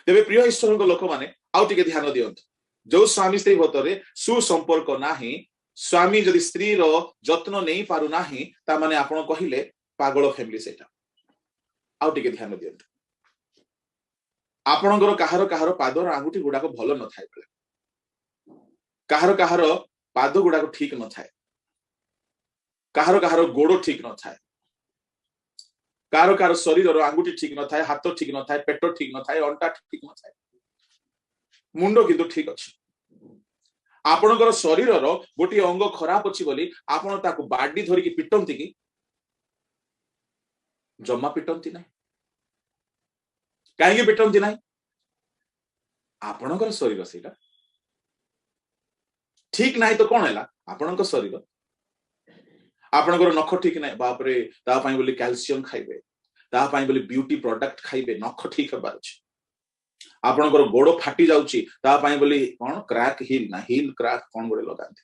ତେବେ ପ୍ରିୟ ଈଶ୍ୱରଙ୍କ ଲୋକମାନେ ଆଉ ଟିକେ ଧ୍ୟାନ ଦିଅନ୍ତୁ। ଯୋଉ ସ୍ୱାମୀ ସ୍ତ୍ରୀ ଭିତରେ ସୁସମ୍ପର୍କ ନାହିଁ, ସ୍ୱାମୀ ଯଦି ସ୍ତ୍ରୀର ଯତ୍ନ ନେଇ ପାରୁନାହିଁ, ତାମାନେ ଆପଣ କହିଲେ ପାଗଳ ଫ୍ୟାମିଲି ସେଇଟା। ଆଉ ଟିକେ ଧ୍ୟାନ ଦିଅନ୍ତୁ। ଆପଣଙ୍କର କାହାର କାହାର ପାଦର ଆଙ୍ଗୁଠି ଗୁଡାକ ଭଲ ନଥାଏ, କାହାର କାହାର ପାଦ ଗୁଡାକ ଠିକ ନଥାଏ, କାହାର କାହାର ଗୋଡ ଠିକ ନଥାଏ, କାହାର କାହାର ଶରୀରର ଆଙ୍ଗୁଠି ଠିକ ନଥାଏ, ହାତ ଠିକ ନଥାଏ, ପେଟ ଠିକ ନଥାଏ, ଅଣ୍ଟା ଠିକ ନଥାଏ, ମୁଣ୍ଡ କିନ୍ତୁ ଠିକ ଅଛି। ଆପଣଙ୍କର ଶରୀରର ଗୋଟିଏ ଅଙ୍ଗ ଖରାପ ଅଛି ବୋଲି ଆପଣ ତାକୁ ବାଡି ଧରିକି ପିଟନ୍ତି କି? ଜମା ପିଟନ୍ତି ନାହିଁ। କାହିଁକି ପିଟନ୍ତି ନାହିଁ? ଆପଣଙ୍କର ଶରୀର ସେଇଟା ଠିକ ନାହିଁ ତ କଣ ହେଲା? ଆପଣଙ୍କ ଶରୀର। ଆପଣଙ୍କର ନଖ ଠିକ ନାହିଁ, ବାପରେ ତା ପାଇଁ ବୋଲି କ୍ୟାଲସିୟମ ଖାଇବେ, ତା ପାଇଁ ବୋଲି ବିୟୁଟି ପ୍ରଡକ୍ଟ ଖାଇବେ, ନଖ ଠିକ ହେବାର ଅଛି। ଆପଣଙ୍କର ଗୋଡ ଫାଟି ଯାଉଛି, ତା ପାଇଁ ବୋଲି କଣ କ୍ରାକ୍ ହିଲ୍ ନା ହିଲ୍ କ୍ରାକ୍ କଣ ଗୋଟେ ଲଗାନ୍ତି।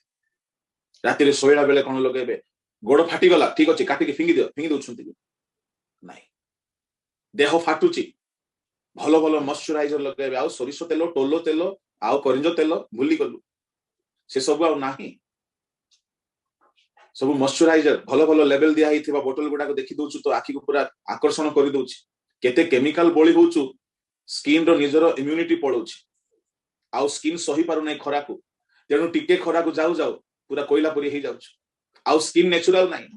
ରାତିରେ ଶୋଇଲା ବେଳେ କଣ ଲଗେଇବେ? ଗୋଡ ଫାଟିଗଲା, ଠିକ ଅଛି, କାଟିକି ଫିଙ୍ଗି ଦିଅ। ଫିଙ୍ଗି ଦଉଛନ୍ତି କି? ନାଇଁ। ଦେହ ଫାଟୁଛି, ଭଲ ଭଲ ମଶ୍ଚରାଇଜର ଲଗେଇବେ। ଆଉ ସୋରିଷ ତେଲ, ଟୋଲ ତେଲ, ଆଉ କରିଞ୍ଜ ତେଲ ଭୁଲିଗଲୁ, ସେ ସବୁ ଆଉ ନାହିଁ। ସବୁ ମଶ୍ଚରାଇଜର ଭଲ ଭଲ ଲେଭେଲ ଦିଆ ହେଇଥିବା ବୋଟଲ ଗୁଡାକ ଦେଖି ଦଉଛୁ ତ ଆଖିକୁ ପୁରା ଆକର୍ଷଣ କରିଦଉଛି। କେତେ କେମିକାଲ ବଳି ହଉଛୁ, ସ୍କିନର ନିଜର ଇମ୍ୟୁନିଟି ପଳଉଛି, ଆଉ ସ୍କିନ ସହି ପାରୁନାହିଁ ଖରାକୁ। ତେଣୁ ଟିକେ ଖରାକୁ ଯାଉ ଯାଉ ପୁରା କୋଇଲା ପରି ହେଇଯାଉଛି, ଆଉ ସ୍କିନ ନ୍ୟାଚୁରାଲ ନାହିଁ।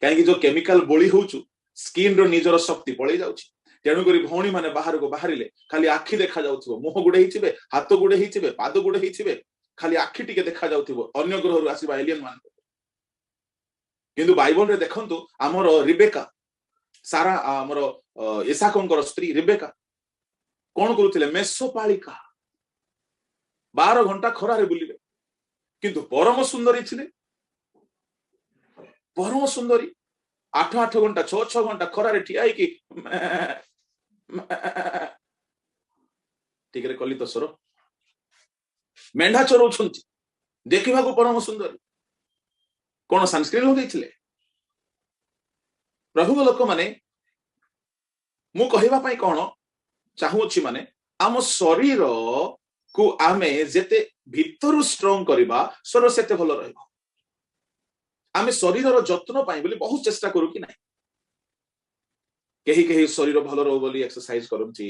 କାହିଁକି? ଯୋଉ କେମିକାଲ ବଳି ହଉଛୁ, ସ୍କିନର ନିଜର ଶକ୍ତି ପଳେଇ ଯାଉଛି। ତେଣୁକରି ଭଉଣୀ ମାନେ ବାହାରକୁ ବାହାରିଲେ ଖାଲି ଆଖି ଦେଖା ଯାଉଥିବ, ମୁହଁ ଗୁଡେ ହେଇଥିବେ, ହାତ ଗୁଡେ ହେଇଥିବେ, ପାଦ ଗୁଡେ ହେଇଥିବେ, ଖାଲି ଆଖି ଟିକେ ଦେଖା ଯାଉଥିବ ଅନ୍ୟ ଗ୍ରହରୁ ଆସିବା ଏଲିୟନ ମାନଙ୍କ। କିନ୍ତୁ ବାଇବଲରେ ଦେଖନ୍ତୁ, ଆମର ରିବେକା, ସାରା ଆମର ଇସାକଙ୍କର ସ୍ତ୍ରୀ ରିବେକା କଣ କରୁଥିଲେ? ମେଷପାଳିକା, 12 ଘଣ୍ଟା ଖରାରେ ବୁଲିବେ, କିନ୍ତୁ ପରମ ସୁନ୍ଦରୀ ଥିଲେ। ପରମ ସୁନ୍ଦରୀ 8 ଘଣ୍ଟା 6 ଘଣ୍ଟା ଖରାରେ ଠିଆ ହେଇକି ଟିକେରେ କଲିତ ସ୍ୱର ମେଣ୍ଢା ଚରଉଛନ୍ତି, ଦେଖିବାକୁ ପରମ ସୁନ୍ଦରୀ। କଣ ସନସ୍କ୍ରିନ୍ ଲଗେଇଥିଲେ? ପ୍ରଭୁଙ୍କ ଲୋକମାନେ, ମୁଁ କହିବା ପାଇଁ କଣ ଚାହୁଁଅଛି ମାନେ, ଆମ ଶରୀରକୁ ଆମେ ଯେତେ ଭିତରୁ ଷ୍ଟ୍ରଙ୍ଗ କରିବା, ଶରୀର ସେତେ ଭଲ ରହିବ। ଆମେ ଶରୀରର ଯତ୍ନ ପାଇଁ ବୋଲି ବହୁତ ଚେଷ୍ଟା କରୁ କି ନାହିଁ? କେହି କେହି ଶରୀର ଭଲ ରହୁ ବୋଲି ଏକ୍ସରସାଇଜ କରନ୍ତି,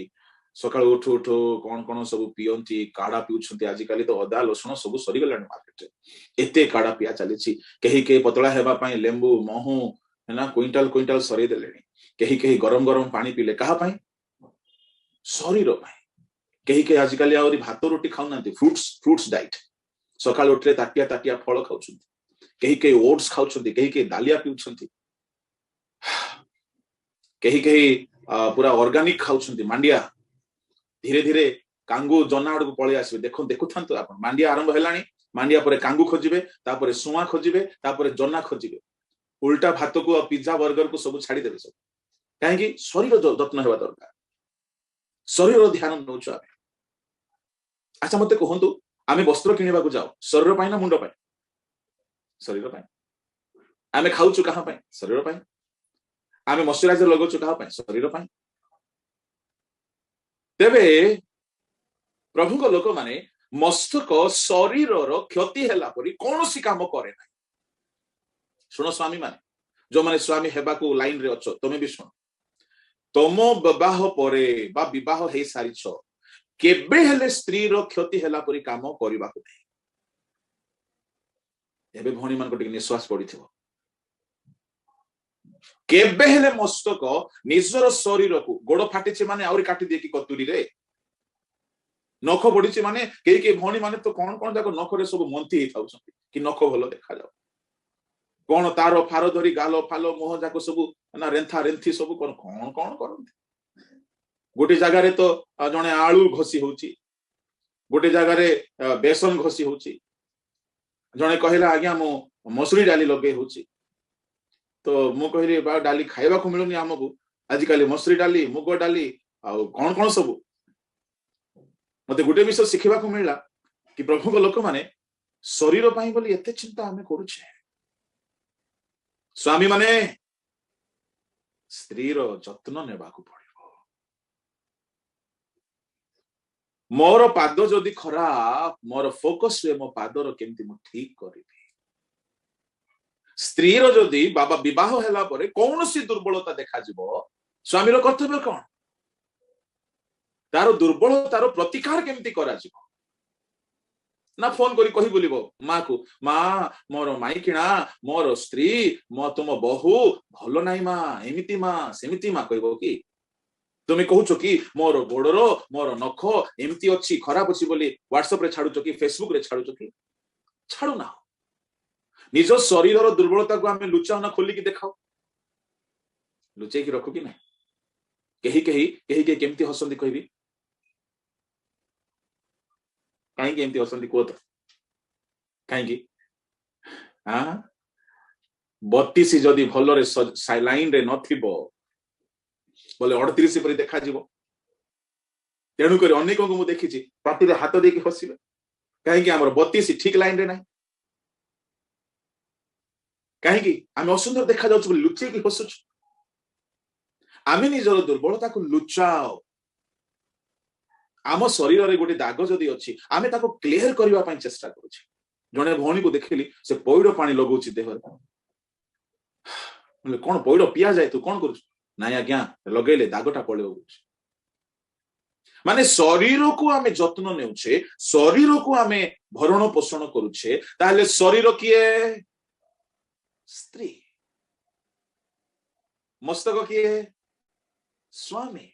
ସକାଳୁ ଉଠୁ ଉଠୁ କଣ କଣ ସବୁ ପିଅନ୍ତି, କାଢା ପିଉଛନ୍ତି। ଆଜିକାଲି ତ ଅଦା ରସୁଣ ସବୁ ସରିଗଲାଣି ମାର୍କେଟରେ, ଏତେ କାଢା ପିଆ ଚାଲିଛି। କେହି କେହି ପତଳା ହେବା ପାଇଁ ଲେମ୍ବୁ, ମହୁ ନା କୁଇଣ୍ଟାଲ କୁଇଣ୍ଟାଲ ସରେଇ ଦେଲେଣି। କେହି କେହି ଗରମ ଗରମ ପାଣି ପିଇଲେ, କାହା ପାଇଁ? ଶରୀର ପାଇଁ। କେହି କେହି ଆଜିକାଲି ଆହୁରି ଭାତ ରୁଟି ଖାଉନାହାନ୍ତି, ଫ୍ରୁଟ୍ସ ଡାଏଟ। ସକାଳୁ ଉଠିଲେ ତାଟିଆ ତାଟିଆ ଫଳ ଖାଉଛନ୍ତି, କେହି କେହି ଓଟ୍ସ ଖାଉଛନ୍ତି, କେହି କେହି ଦାଲିଆ ପିଉଛନ୍ତି, କେହି କେହି ପୁରା ଅର୍ଗାନିକ ଖାଉଛନ୍ତି, ମାଣ୍ଡିଆ। ଧୀରେ ଧୀରେ କାଙ୍ଗୁ ଜନା ଆଡକୁ ପଳେଇ ଆସିବେ। ଦେଖୁଥାନ୍ତୁ ଆପଣ, ମାଣ୍ଡିଆ ଆରମ୍ଭ ହେଲାଣି, ମାଣ୍ଡିଆ ପରେ କାଙ୍ଗୁ ଖୋଜିବେ, ତାପରେ ସୁଆଁ ଖୋଜିବେ, ତାପରେ ଜନା ଖୋଜିବେ। ଉଲ୍ଟା ଭାତକୁ ଆଉ ପିଜ୍ଜା ବର୍ଗରକୁ ସବୁ ଛାଡିଦେବେ ସବୁ। କାହିଁକି? ଶରୀର ଯତ୍ନ ହେବା ଦରକାର, ଶରୀରର ଧ୍ୟାନ ନେଉଛୁ ଆମେ। ଆଚ୍ଛା ମତେ କୁହନ୍ତୁ, ଆମେ ବସ୍ତ୍ର କିଣିବାକୁ ଯାଉ, ଶରୀର ପାଇଁ ନା ମୁଣ୍ଡ ପାଇଁ? ଶରୀର ପାଇଁ। आमे खाऊचु कहाँ पाई शरीर पाई आमे मॉइस्चराइजर लगोचु कहाँ पाई शरीर पाई तेबे प्रभु को लोक माने मस्तक शरीर क्षति है कौन सी काम करे ना शुण स्वामी माने जो माने स्वामी हेबा को लाइन रे अच्छो तुम्हें भी शुण तुम विवाह परे बा विवाह हे सारिछ केबे हेले स्त्री रो क्षति हैला परी काम करबा को नै एबे भणी मान को टिक निश्वास पड़िथिबो केबे हेले मस्तक निजर शरीर को गोड़ फाटिचे माने आउरी काटी दे की कतुरी रे नख पड़िचे माने के भणी माने तो कोन कोन जाको नख रे सब मंती हे थाउ कि नख भलो देखा जाओ कोन तारो फारो धरी गालो फालो मोह जाको सब ना रेंथा रेंथी सब कोन कोन कोन करंती गोटे जगह रे तो जने आलू घोसी होची गोटे जगह रे बेसन घोसी होची जने कहला आज्ञा मो मसूरी डाली लगे होची तो मु कहली बा डाली खाइबा को मिलुनी हमकु आज काली मसूरी डाली मुग डाली आ कोन कोन सब मते गोटे विषय सिखिबा को मिलला कि प्रभु को लोक माने शरीर पाई बोली एते चिंता हमें करूछे स्वामी माने स्त्री रो जत्न नेबा को पड़े मोर पाद जदि खराब मोर फोकस रे मो पादर केमती मु ठीक करिबी स्त्री रो जदि बाबा विवाह हैला परे कौन सी दुर्बलता देखा जिवो स्वामी रो कर्तव्य कोन तारो दुर्बलतार प्रतिकार केमती करा जिवो ना फोन करी कहि बोलिबो मां को मां मोर माइकिणा मोर स्त्री मो तुम बहु भलो नाई मां एमिति मां सेमिति मां कहबो कि तुम्हें कहूच कि मोर गोड़रो मोर नख एमती अच्छी खराब अच्छी बोली व्हाट्सएप रे छाड़ुच कि फेसबुक रे छाड़ुच कि छाड़ू ना निज शरीर दुर्बलता को आमे लुचाओ ना खोली की देखाओ लुचे की रखो कि ना कही कही कही के केमती हसंदी कहबी काहे के एमती हसंदी को तो काहे की हां 32 जदी भलो रे लाइन रे नथिबो बोले 38 पर देखा जीवो तेणु कर अनेक को मु देखिछि पाटी रे हाथ देके हसिबे काहे कि हमर 32 ठीक लाइन रे नै काहे कि हम असुंदर देखा जाउछ बोली लुचे की हसुछ आमे निजर दुर्बलता को लुचाओ आम शरीर रे गोटे दाग जदी अछि आमे ताको क्लियर करबा पई चेष्टा करूछि जने भौणी को देखिली से पौड़ो पानी लगौछि देह रे बोले कोन पौड़ो पिया जाय तू कोन करू नाई आज्ञा लगेले दागटा पड़े माने शरीर को आमे जत्न नेउछे शरीर को आमे भरण पोषण करूछे ताले शरीर किए स्त्री मस्तक किए स्वामी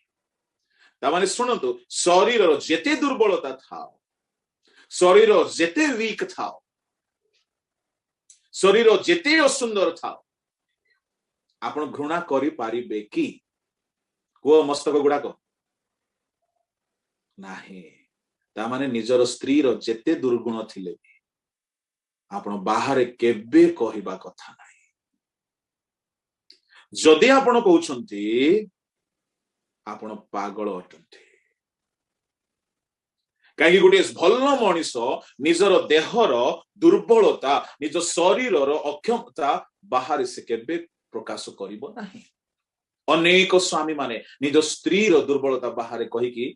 ता माने सुनंतु शरीर जेते दुर्बलता था शरीर जेते वीक था शरीर जेते असुंदर था आपण घृणा करी पारिबे कि को मस्तक गुड़ाक नाही ता माने निजर स्त्री रो जेते दुर्गुण थिले आपण बाहर केबे कहिबा कथा नाही जदि आपण कहउछंती आपण पागल अटंती काहे गोटे भल मनीष निजर देहर दुर्बलता निज शरीर अक्षमता बाहर से केबे प्रकाश करिबो नाही अनेक स्वामी माने निज स्त्री रो दुर्बलता बाहर कहि कि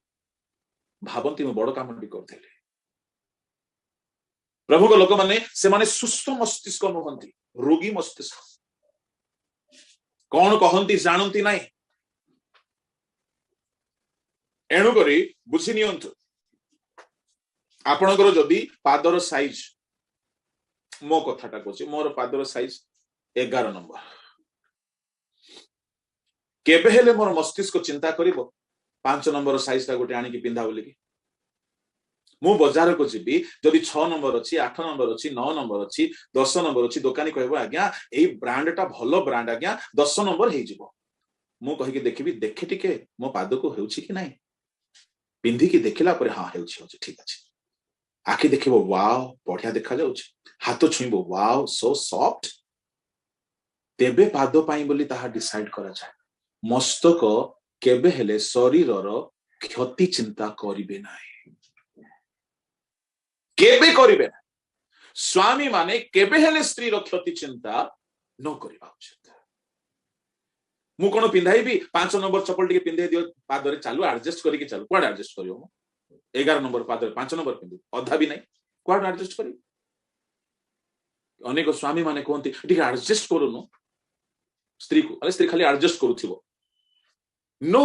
भाबंती में बड़ काम करथिले प्रभु को लोक माने से माने सुस्थ मस्तिष्क नहंती रोगी मस्तिष्क कौन कहंती जानंती नाही एणु करी बुझी नियंतु आपणकर जदि पादर साइज मो कथाटा कहछि मोर पादर साइज 11 नंबर केबे हेले मोर मस्तिष्क चिंता करिवो 5 नंबर साइज ता गोटे आनी की पिंधा बोली की मु बाजार को जीबी जदि 6 नंबर अछि 8 नंबर अछि 9 नंबर अछि 10 नंबर अछि दुकानी कहबो आज्ञा एई ब्रांड टा भलो ब्रांड आज्ञा 10 नंबर हे जिवो मु कहि के देखिबी देखे टिके मो पाद को हेउछि कि नाही पिंधी की देखिला पर हां हेउछि होछि ठीक अछि आखि देखिबो वाओ बढ़िया देखा जाउछि हाथ छुइबो वाओ सो सॉफ्ट तेबे पाद पाई बोली ताहा डिसाइड करा जाय मस्तक केबे हेले शरीरर क्षति चिंता करिबे नाही केबे करिबे स्वामी माने केबे हेले स्त्री रो क्षति चिंता न करबा उचित मु कोन पिंधाइबी 5 नंबर चप्पल टिके पिंधे दियो पादरे चालू एडजस्ट करिके चालू कोड एडजस्ट करियो 11 नंबर पादरे 5 नंबर पिंधि अधा भी नहीं कोड एडजस्ट करी अनेक स्वामी माने कोनती टिके एडजस्ट करूनु स्त्री को अरे स्त्री खाली एडजस्ट करूथिबो नो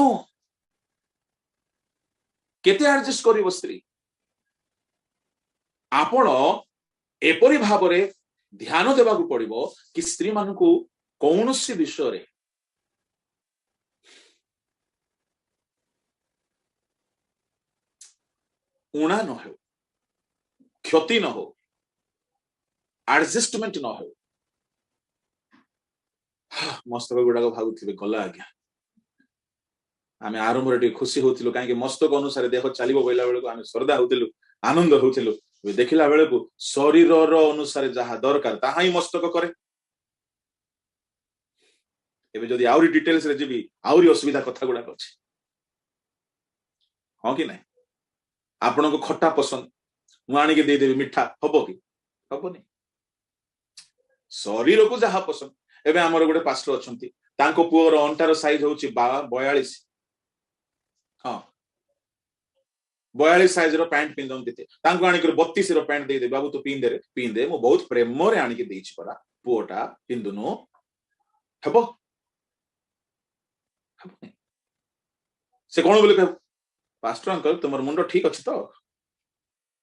केते एडजस्ट करिवो स्त्री आपण एपरि भाबरे ध्यान देबाकू पड़िबो कि स्त्री मानकू कौनसी विषय रे उणा न हो क्षति न हो एडजस्टमेंट न हो मस्तक गुड़ाक भावुथिबे गला आज्ञा आमे आरंभ रे खुशी होतिलु काहे कि मस्तक अनुसार देह चलिबो बोइला बेले को आमे श्रद्धा होतिलु आनंद होतिलु देखिला बेले को शरीर रो अनुसार जहा दरकार ताहा ही मस्तक करे एबे जदी आउरी डिटेल्स रे जिबी आउरी असुविधा कथा गुड़ाक अछि हां कि नै आपण को खट्टा पसंद मु आनी के दे देबी मिठा हबो कि हबोनी शरीर को जहा पसंद एबे हमर गोटे पास्टर अछंती तांको पुओर अंटार साइज होची 42 हां 42 साइज रो पैंट पिंदंती ते तांको आनी के 32 रो पैंट दे दे बाबू तू पिंदे मु बहुत प्रेम रे आनी के देछि परा पुओटा पिंदुनो हबो हबोनी से कोन बोले पास्टर अंकल तुमर मुंडो ठीक अछि तो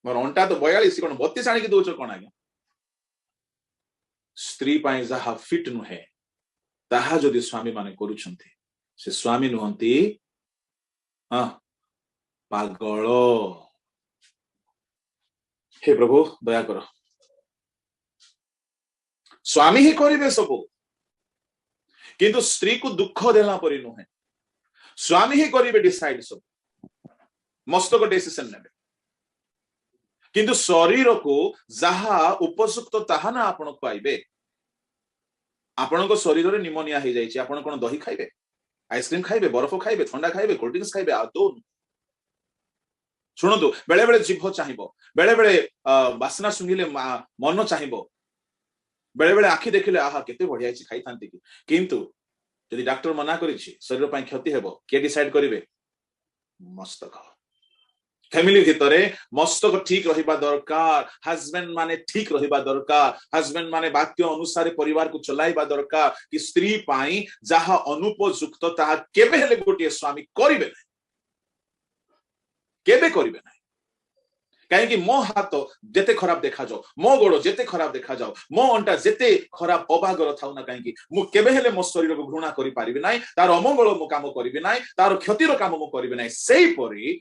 मोर अंटा तो 42 कोन 32 आनी के दोछ कोन आगे स्त्री पाई जहा फिट नुहे ताहा जदि स्वामी माने करूछंती से स्वामी नुहंती हां पागल हे प्रभु दया करो स्वामी ही करिवे सब किंतु स्त्री को दुख देला परि नुहे स्वामी ही करिवे डिसाइड सब मस्तक डिसीजन नेबे किंतु शरीर को जहा उपयुक्त ताहा ना आपण पाइबे आपण को शरीर रे निमोनिया हो जाइछि आपण कोन दही खाइबे आइसक्रीम खाइबे बर्फ खाइबे ठंडा खाइबे कोल्ड ड्रिंक्स खाइबे आ दो सुनंतु बेले बेले जीभ चाहिबो बेले बेले वासना सुंघिले मन चाहिबो बेले बेले आखि देखिले आहा केते बढ़िया छि खाइ थांती कि किंतु यदि डॉक्टर मना करिछि शरीर पई क्षति हेबो के डिसाइड करिवे मस्तक फैमिली भितरे मस्तक ठीक रहिबा दरकार हस्बैंड माने ठीक रहिबा दरकार हस्बैंड माने वाक्य अनुसार परिवार को चलाइबा दरकार कि स्त्री पाई जहा अनुपयुक्त ताहा केबे हेले गोटे स्वामी करिवे नै केबे करिवे नै काहे कि मो हाथ जेते खराब देखा जाओ मो गोड़ जेते खराब देखा जाओ मो अंटा जेते खराब अबागर थाउ ना काहे कि मु केबे हेले मो शरीर को घृणा करि पारिबे नै तार अमंगल मु काम करिबे नै तार क्षतिर काम मु करिबे नै सेही परि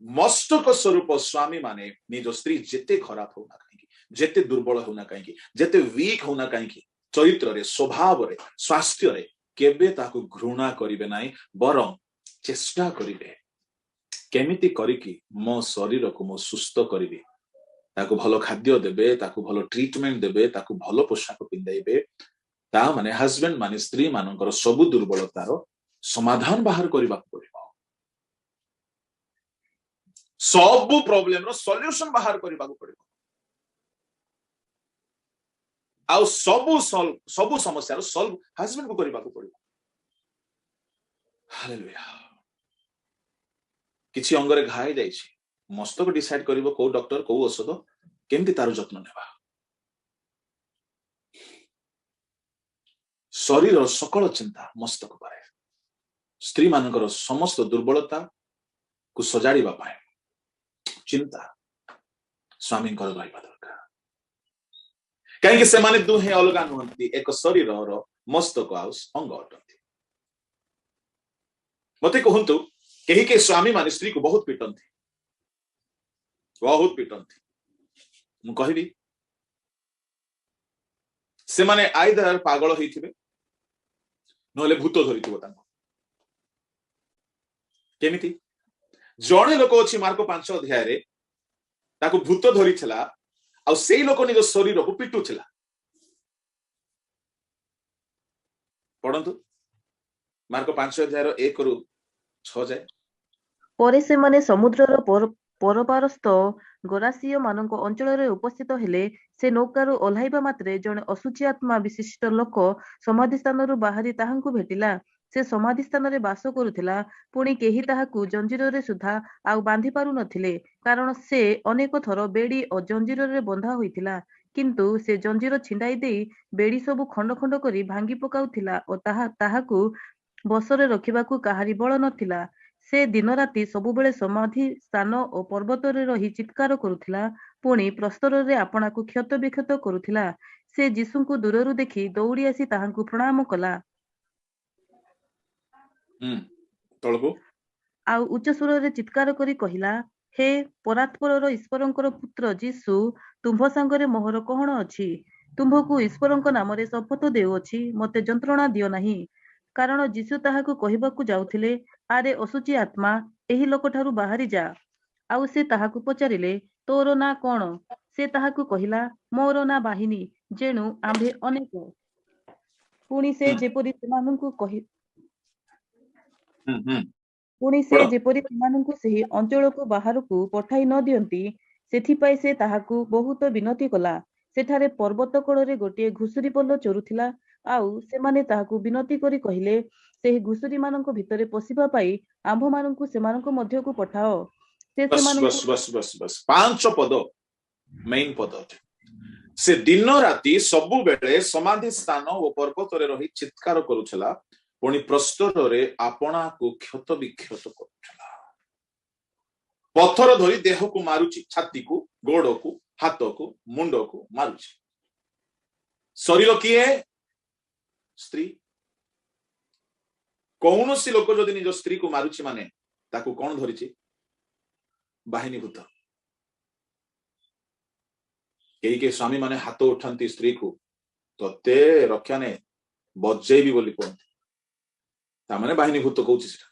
मस्तक स्वरूप स्वामी माने निज स्त्री जेते खराब होना कहीं जेते दुर्बल होना कहीं जेते वीक होना कहीं चरित्र रे स्वभाव रे स्वास्थ्य रे केबे ताको घृणा करिवे नाही बरं चेष्टा करिवे केमिति करिकि मो शरीर को मो सुस्त करिवे ताको भलो खाद्य देबे ताको भलो ट्रीटमेंट देबे ताको भलो पोशाक पिंदाइबे ता माने हस्बैंड माने स्त्री मानकर सब दुर्बलतार समाधान बाहर करबा पड़िबो सब प्रॉब्लम रो सॉल्यूशन बाहर करबा पड़िबो आ सब समस्या रो सॉल्व हस्बैंड को करबा पड़िबो हालेलुया किछि अंगरे घाई जाइछि मस्तक डिसाइड करिवो को डॉक्टर को औषध केमति तार जत्न नेबा शरीर सकल चिंता मस्तक पारे स्त्री मानकर समस्त दुर्बलता को सजाड़ीबा पाए चिंता स्वामी कर रहिबा दरकार कहीं से माने दुहे अलगा नुहंती एक शरीर रो मस्तक आउस अंग अटंती मते कहंतु केही के स्वामी माने स्त्री को बहुत पिटंती मु कहबी से माने आइदर पागल होइथिबे नले भूत धरिथिबो तांको केमिति जणे लोक अछि मार्क 5 अध्याय रे ताको भूत धरिथिला आ सेही लोक निज शरीर को पिटुथिला पढंतु मार्क 5 अध्याय रो 1 रु 6 जाय परे से माने समुद्र रो ପରପାରସ୍ତ ଗରାସିୟ ମାନଙ୍କ ଅଞ୍ଚଳରେ ଉପସ୍ଥିତ ହେଲେ। ସେ ନୌକାରୁ ଓହ୍ଲାଇବା ମାତ୍ରେ ଜଣେ ଅଶୁଚି ଆତ୍ମା ବିଶିଷ୍ଟ ଲୋକ ସମାଧି ସ୍ଥାନରୁ ବାହାରି ତାହାଙ୍କୁ ଭେଟିଲା। ସେ ସମାଧି ସ୍ଥାନରେ ବାସ କରୁଥିଲା। ପୁଣି କେହି ତାହାକୁ ଜଞ୍ଜିରରେ ସୁଦ୍ଧା ଆଉ ବାନ୍ଧି ପାରୁନଥିଲେ, କାରଣ ସେ ଅନେକ ଥର ବେଡ଼ି ଓ ଜଞ୍ଜିରରେ ବନ୍ଧା ହୋଇଥିଲା। କିନ୍ତୁ ସେ ଜଞ୍ଜିର ଛିଣ୍ଡାଇ ଦେଇ ବେଡ଼ି ସବୁ ଖଣ୍ଡ ଖଣ୍ଡ କରି ଭାଙ୍ଗି ପକାଉଥିଲା ଓ ତାହାକୁ ବଶରେ ରଖିବାକୁ କାହାରି ବଳ ନଥିଲା। ସେ ଦିନରାତି ସବୁବେଳେ ସମାଧି ସ୍ଥାନ ଓ ପର୍ବତରେ ରହି ଚିତ୍କାର କରୁଥିଲା। ପୁଣି ପ୍ରସ୍ତରରେ ଆପଣାକୁ କ୍ଷତ ବିକ୍ଷତ କରୁଥିଲା। ସେ ଯୀଶୁଙ୍କୁ ଦୂରରୁ ଦେଖି ଦୌଡ଼ି ଆସି ତାହାଙ୍କୁ ପ୍ରଣାମ କଲା। ତଳକୁ ଆଉ ଉଚ୍ଚ ସ୍ୱରରେ ଚିତ୍କାର କରି କହିଲା, ହେ ପରାତ୍ପରର ଈଶ୍ୱରଙ୍କର ପୁତ୍ର ଯୀଶୁ, ତୁମ୍ଭ ସାଙ୍ଗରେ ମୋହର କହଣ ଅଛି? ତୁମ୍ଭକୁ ଈଶ୍ୱରଙ୍କ ନାମରେ ଶପଥ ଦେଉଅଛି, ମୋତେ ଯନ୍ତ୍ରଣା ଦିଅ ନାହିଁ। କାରଣ ଯୀଶୁ ତାହାକୁ କହିବାକୁ ଯାଉଥିଲେ, ଆରେ ଅଶୁଚି ଆତ୍ମା, ଏହି ଲୋକଠାରୁ ବାହାରି ଯା। ଆଉ ସେ ତାହାକୁ ପଚାରିଲେ, ତୋର ନାଁ କଣ? ସେ ତାହାକୁ କହିଲା, ମୋର ନାଁ ବାହିନୀ, ଯେଣୁ ଆମ୍ଭେ ଅନେକ। ପୁଣି ସେ ଯେପରି ସେମାନଙ୍କୁ ସେହି ଅଞ୍ଚଳକୁ ବାହାରକୁ ପଠାଇ ନ ଦିଅନ୍ତି, ସେଥିପାଇଁ ସେ ତାହାକୁ ବହୁତ ବିନତି କଲା। ସେଠାରେ ପର୍ବତ କୋଳରେ ଗୋଟିଏ ଘୁଷୁରି ପୋଲ ଚରୁଥିଲା। ଆଉ ସେମାନେ ତାହାକୁ ବିନତି କରି କହିଲେ, ସେହି ଘୁଷୁରି ମାନଙ୍କ ଭିତରେ ପଶିବା ପାଇଁ ଆମ୍ଭମାନଙ୍କୁ ସେମାନଙ୍କ ମଧ୍ୟକୁ ପଠାଅ। ସେ ସେମାନଙ୍କୁ 5 ପଦ ମେନ୍ ପଦ ଅଟେ। ସେ ଦିନ ରାତି ସବୁବେଳେ ସମାଧି ସ୍ଥାନ ଓ ପର୍ବତରେ ରହି ଚିତ୍କାର କରୁଥିଲା। ପୁଣି ପ୍ରସ୍ତରରେ ଆପଣାକୁ କ୍ଷତ ବିକ୍ଷତ କରୁଥିଲା। ପଥର ଧରି ଦେହକୁ ମାରୁଛି, ଛାତିକୁ, ଗୋଡକୁ, ହାତକୁ, ମୁଣ୍ଡକୁ ମାରୁଛି। ଶରୀର କିଏ? ସ୍ତ୍ରୀ। କୌଣସି ଲୋକ ଯଦି ନିଜ ସ୍ତ୍ରୀକୁ ମାରୁଛି ମାନେ ତାକୁ କଣ ଧରିଛି? ବାହିନୀ ଭୂତ। କେହି କେହି ସ୍ୱାମୀ ମାନେ ହାତ ଉଠାନ୍ତି ସ୍ତ୍ରୀକୁ, ତତେ ରକ୍ଷା ନେ ବଜେଇବି ବୋଲି କୁହନ୍ତି। ତାମାନେ ବାହିନୀ ଭୂତ କହୁଛି ସେଟା।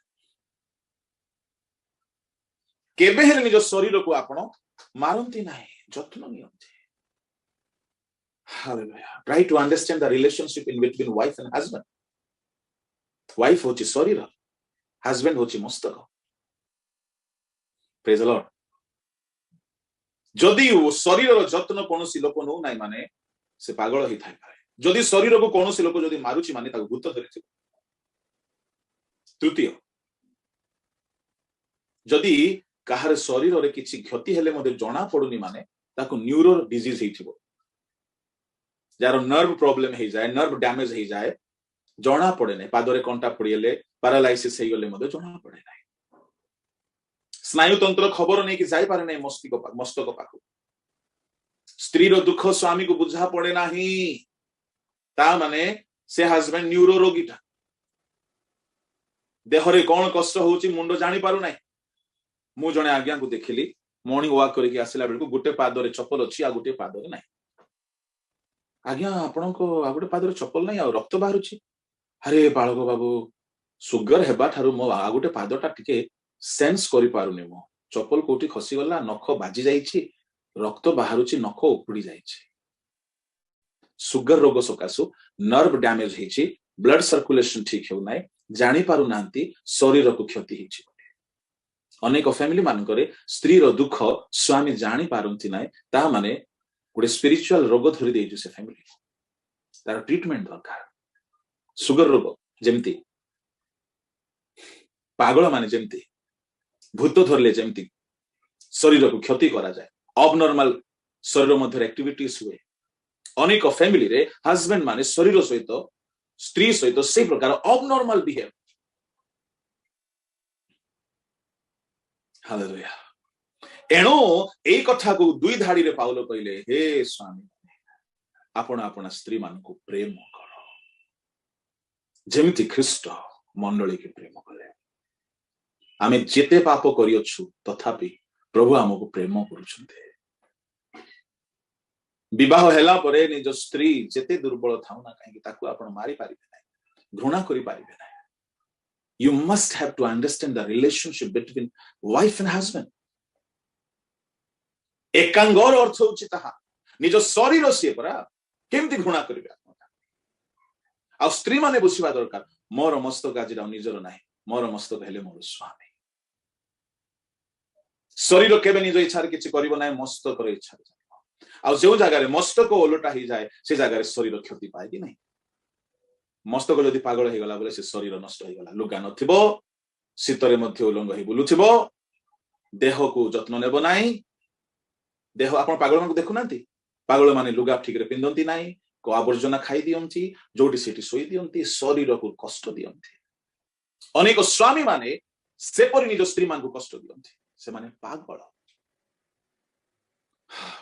କେବେ ହେଲେ ନିଜ ଶରୀରକୁ ଆପଣ ମାରନ୍ତି ନାହିଁ, ଯତ୍ନ ନିଅନ୍ତି। Hallelujah. Try to understand the relationship in between wife and husband. Wife होची शरीर, husband होची मस्तक. Praise the Lord. ଯଦି ଶରୀରର ଯତ୍ନ କୌଣସି ଲୋକ ନଉ ନାହିଁ ମାନେ ସେ ପାଗଳ ହେଇଥାଇପାରେ। ଯଦି ଶରୀରକୁ କୌଣସି ଲୋକ ଯଦି ମାରୁଛି ମାନେ ତାକୁ ଭୂତ ଧରିଥିବ। ତୃତୀୟ, ଯଦି କାହାର ଶରୀରରେ କିଛି କ୍ଷତି ହେଲେ ମଧ୍ୟ ଜଣା ପଡୁନି ମାନେ ତାକୁ ନ୍ୟୁରୋ ଡିଜିଜ ହେଇଥିବ। ଯାହାର ନର୍ଭ ପ୍ରୋବ୍ଲେମ ହେଇଯାଏ, ନର୍ଭ ଡ୍ୟାମେଜ ହେଇଯାଏ, ଜଣା ପଡେ ନାହିଁ। ପାଦରେ କଣ୍ଟା ପଡିଗଲେ, ପାରାଲାଇସିସ୍ ହେଇଗଲେ ମଧ୍ୟ ଜଣା ପଡେ ନାହିଁ। ସ୍ନାୟୁତନ୍ତ୍ର ଖବର ନେଇକି ଯାଇପାରେ ନାହିଁ ମସ୍ତକ ପାଖକୁ। ସ୍ତ୍ରୀର ଦୁଃଖ ସ୍ୱାମୀକୁ ବୁଝା ପଡେ ନାହିଁ। ତା ମାନେ ସେ ହଜବେଣ୍ଡ ନ୍ୟୁରୋ ରୋଗୀଟା। ଦେହରେ କଣ କଷ୍ଟ ହଉଛି ମୁଣ୍ଡ ଜାଣି ପାରୁନାହିଁ। ମୁଁ ଜଣେ ଆଜ୍ଞାଙ୍କୁ ଦେଖିଲି, ମର୍ଣ୍ଣିଂ ୱାକ୍ କରିକି ଆସିଲା ବେଳକୁ ଗୋଟେ ପାଦରେ ଚପଲ ଅଛି ଆଉ ଗୋଟେ ପାଦରେ ନାହିଁ। ଆଜ୍ଞା ଆପଣଙ୍କ ଆଉ ଗୋଟେ ପାଦରେ ଚପଲ ନାହିଁ ଆଉ ରକ୍ତ ବାହାରୁଛି। ଆରେ ବାଳକ ବାବୁ, ସୁଗର ହେବା ଠାରୁ ମୋ ଆଉ ଗୋଟେ ପାଦଟା ଟିକେ ସେନ୍ସ କରିପାରୁନି। ମୁଁ ଚପଲ କୋଉଠି ଖସିଗଲା, ନଖ ବାଜି ଯାଇଛି, ରକ୍ତ ବାହାରୁଛି, ନଖ ଉପୁଡି ଯାଇଛି। ସୁଗର ରୋଗ ସକାଶୁ ନର୍ଭ ଡ୍ୟାମେଜ ହେଇଛି, ବ୍ଲଡ ସର୍କୁଲେସନ ଠିକ ହେଉନାହିଁ, ଜାଣିପାରୁନାହାନ୍ତି ଶରୀରକୁ କ୍ଷତି ହେଇଛି। ଅନେକ ଫ୍ୟାମିଲି ମାନଙ୍କରେ ସ୍ତ୍ରୀର ଦୁଃଖ ସ୍ୱାମୀ ଜାଣି ପାରନ୍ତି ନାହିଁ। ତା ମାନେ ଗୋଟେ ସ୍ପିରିଚୁଆଲ ରୋଗ ଧରି ଦେଇଛୁ ସେ ଫ୍ୟାମିଲି। ତାର ଟ୍ରିଟମେଣ୍ଟ ଦରକାର। ସୁଗର ରୋଗ ଯେମିତି, ପାଗଳ ମାନେ ଯେମିତି, ଭୂତ ଧରିଲେ ଯେମିତି ଶରୀରକୁ କ୍ଷତି କରାଯାଏ, ଅବନର୍ମାଲ ଶରୀର ମଧ୍ୟରେ ଆକ୍ଟିଭିଟିସ୍ ହୁଏ। ଅନେକ ଫ୍ୟାମିଲିରେ ହଜବେଣ୍ଡ ମାନେ ଶରୀର ସହିତ, ସ୍ତ୍ରୀ ସହିତ ସେଇ ପ୍ରକାର ଅବନର୍ମାଲ ବିହେଭ। ହାଲେଲୁୟା। ଏଣୁ ଏଇ କଥାକୁ ଦୁଇ ଧାଡିରେ ପାଉଲ କହିଲେ, ହେ ସ୍ୱାମୀ, ଆପଣ ଆପଣା ସ୍ତ୍ରୀ ମାନଙ୍କୁ ପ୍ରେମ କର, ଯେମିତି ଖ୍ରୀଷ୍ଟ ମଣ୍ଡଳୀକି ପ୍ରେମ କଲେ। ଆମେ ଯେତେ ପାପ କରିଅଛୁ ତଥାପି ପ୍ରଭୁ ଆମକୁ ପ୍ରେମ କରୁଛନ୍ତି। ବିବାହ ହେଲା ପରେ ନିଜ ସ୍ତ୍ରୀ ଯେତେ ଦୁର୍ବଳ ଥାଉ ନା କାହିଁକି ତାକୁ ଆପଣ ମାରି ପାରିବେ ନାହିଁ, ଘୃଣା କରିପାରିବେ ନାହିଁ। You must have to understand the relationship between wife and husband. ଏକାଙ୍ଗର ଅର୍ଥ ହେଉଛି ତାହା ନିଜ ଶରୀର ସିଏ ପରା, କେମିତି ଘୃଣା କରିବେ ଆପଣ? ଆଉ ସ୍ତ୍ରୀ ମାନେ ବୁଝିବା ଦରକାର, ମୋର ମସ୍ତକ ଆଜି ଆଉ ନିଜର ନାହିଁ, ମୋର ମସ୍ତକ ହେଲେ ମୋର ସ୍ୱାମୀ। शरीर केबे निज इच्छा किसी करिबो नाही मस्तकर इच्छा आ जो जगह मस्तक ओलटा ही जाए से जगह शरीर क्षति पाए कि नहीं मस्तक जदि पागल हो गला बोले से शरीर नष्ट हो गला लुगा नथिबो शीतरे मध्य उलंग ही बुलुथिबो देह को जत्न नेबो नाही देह आपण पागल मानक देखु नांती पागल माने लुगा ठीक रे पिंदंती नाही को आवर्जना खाई दियंती जोटी सेठी सोई दियंती शरीर को कष्ट दियंती अनेक स्वामी माने से परि निज स्त्री मान को कष्ट दियंती से माने पागल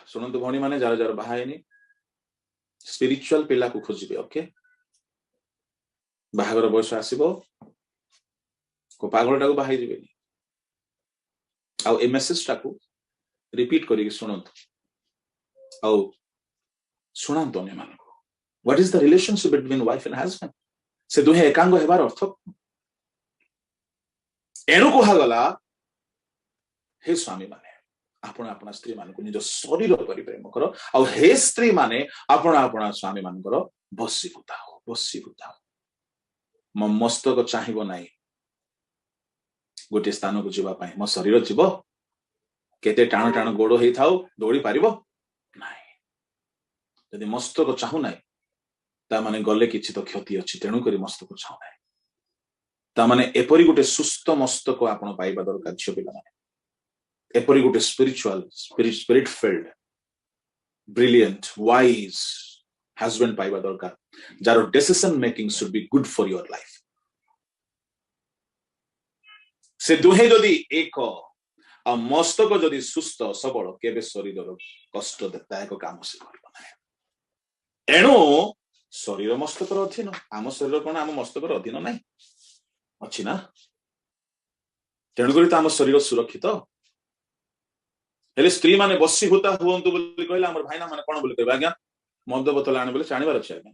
सुनंतु भणी माने जार जार बाहायनी स्पिरिचुअल पिला को खोजिबे ओके बाहागर बयस आसीबो को पागलटा को बाहाई दिबेनी आउ ए मेसेज टा को रिपीट करी सुनंतु आउ सुनंतु अन्य मान को what is the relationship between wife and husband से दुहे एकांग हेबार अर्थ एणु कहा गला हे स्वामी माने आपण आपण स्त्री मान को निज शरीर करी प्रेम करो आ हे स्त्री माने आपण आपण स्वामी मानकर बसीभूता हो मो मस्तक चाहिबो नाही गोटे स्थान को जीवा पाए मो शरीर जीव केते टाण टाण गोड़ हेई थाउ दौड़ी पारिबो नाही यदि मस्तक चाहू नाही ता माने गले किछि तो क्षति अछि तेणु करी मस्तक चाहू नाही ता माने एपरि गोटे सुस्त मस्तक आपण पाइबा दरकार छ पिला माने एपरि गोटे spirit filled brilliant wise husband पाइबा दरकार जार decision making should be good for your life से दुहे जदि एक आ मस्तक जदि सुस्त सबल केबे शरीर कष्ट दायक काम से करबो नाही एणु शरीर मस्तकर अधीन आम शरीर कोन आम मस्तकर अधीन नाही अछि ना तेणु करी त आम शरीर सुरक्षित हेले स्त्री माने बसीभूता हुअंतु बोली कहला हमर भाईना माने कोन बोली कहबा आज्ञा मद बोतल आने बोले चाणीबार अछि आज्ञा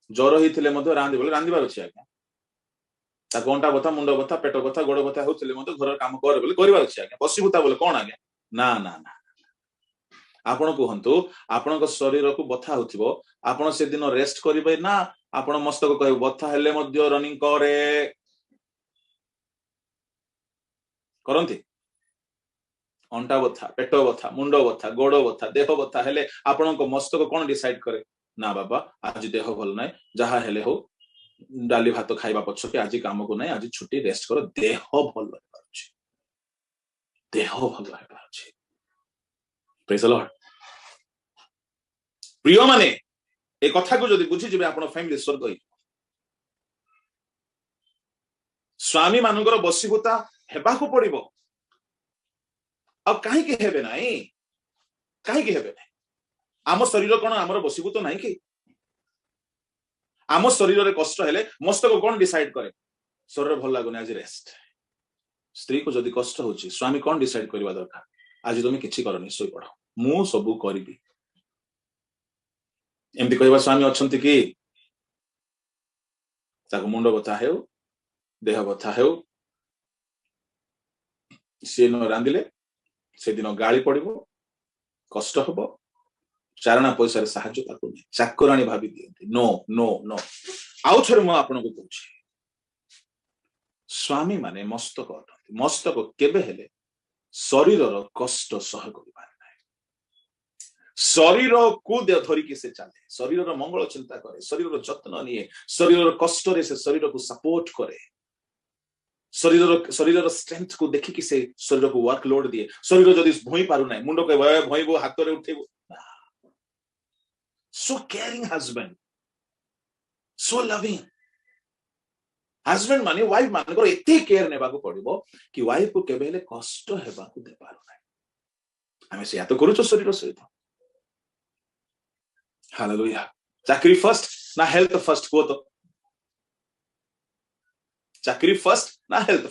ज्वर हिथिले मध्य रांदी बोले रांदीबार अछि आज्ञा ता गोंटा बथा मुंड बथा पेट बथा गोड़ बथा होथिले मध्य घर काम करे बोले करिबार अछि आज्ञा बसीभूता बोले कोन आज्ञा ना ना ना आपण कहंतु आपण शरीर को बथा होथिबो आपण से दिन रेस्ट करिबे ना आपण मस्तक कहबो बथा हेले मध्य रनिंग करे करंती अंटा बथा पेट बथा मुंड बथा गोड़ बथा देह बथा हेले आपण मस्तक कौन डिसाइड करे ना बाबा आज देह भल ना जहा हेले हो डाली भात खाइबा पछके आज काम को नहीं आज छुट्टी रेस्ट करो देह भल देह भल प्रेज द लॉर्ड प्रिय माने ए कथा को जदि बुझी जिबे आपण फैमिली स्वर्ग होई स्वामी मानकर बसीभूता हेबा को पड़िबो अब कहीं के हेबे नहीं आम शरीर कौन आमर बसीभूत नहीं कि आम शरीर रे कष्ट हेले मस्तक कौन डिसाइड करे शरीर भल लागुनी आज रेस्ट स्त्री को जदि कष्ट होची स्वामी कौन डिसाइड करबा दरकार आज तुम किछि करनी सोई पड़ो मु सबु करिबी एमती कहबा स्वामी अछंती कि ताको मुंड बथा हेउ देह बथा हेउ से न रांदिले से दिन गाड़ी पड़ो कष्ट हम चारणा पैसा साहाଯ୍य ताको चाकराणी भाभी दियंती नो नो नो आउ थरे मु आपन को कहूची स्वामी माने मस्तक केबे हेले शरीर रो कष्ट सह करि पारे नै शरीर को दे धरि के से चले शरीर रो मंगल चिंता करे शरीर रो जत्न निये शरीर रो कष्ट रे से शरीर को सपोर्ट करे शरीर स्ट्रेंथ को देखी कि से शरीर को वर्कलोड दिए शरीर जदि भई पारु नै मुंड के भईबो हाथ रे उठेबो so caring husband so loving husband माने वाइफ मानकर एते केयर नेबा को पड़िबो कि वाइफ को केबेले कष्ट हेबा को दे पारु नै हमें से या तो करूचो शरीर सहित हालेलुया चाकरी फर्स्ट ना हेल्थ फर्स्ट को तो चाकरी फर्स्ट ना हेल्थ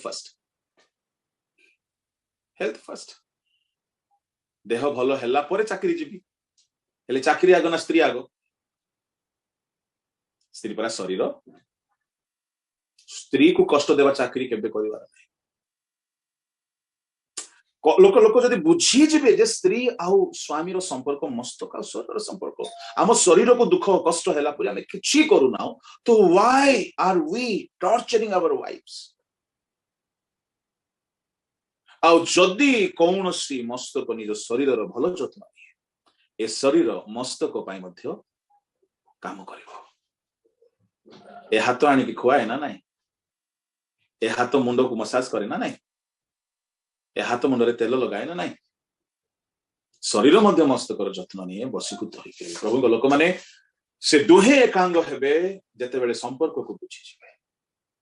फर्स्ट देह भलो हेला परे चाकरी जीवी हेले चाकरी आगो ना स्त्री आगो स्त्री परा शरीर स्त्री को कष्ट देवा चाकरी केबे करिवार नै लोक जदि बुझी जिबे जे स्त्री आउ स्वामी रो संपर्क मस्तक आ शरीर संपर्क आम शरीर को दुख कष्ट हेला परे हम किछि करू ना तो why are we torturing our wives ଆଉ ଯଦି କୌଣସି ମସ୍ତକ ନିଜ ଶରୀରର ଭଲ ଯତ୍ନ ନିଏ ଏ ଶରୀର ମସ୍ତକ ପାଇଁ ମଧ୍ୟ କାମ କରିବ। ଏ ହାତ ଆଣିକି ଖୁଆଏ ନା ନାଇଁ? ଏ ହାତ ମୁଣ୍ଡକୁ ମସାଜ କରେ ନା ନାଇଁ? ଏ ହାତ ମୁଣ୍ଡରେ ତେଲ ଲଗାଏ ନା ନାଇଁ? ଶରୀର ମଧ୍ୟ ମସ୍ତକର ଯତ୍ନ ନିଏ ବଶୀଭୂତ ହୋଇକରି। ପ୍ରଭୁଙ୍କ ଲୋକମାନେ ସେ ଦୁହେଁ ଏକାଙ୍ଗ ହେବେ ଯେତେବେଳେ ସମ୍ପର୍କକୁ ବୁଝିଯିବେ।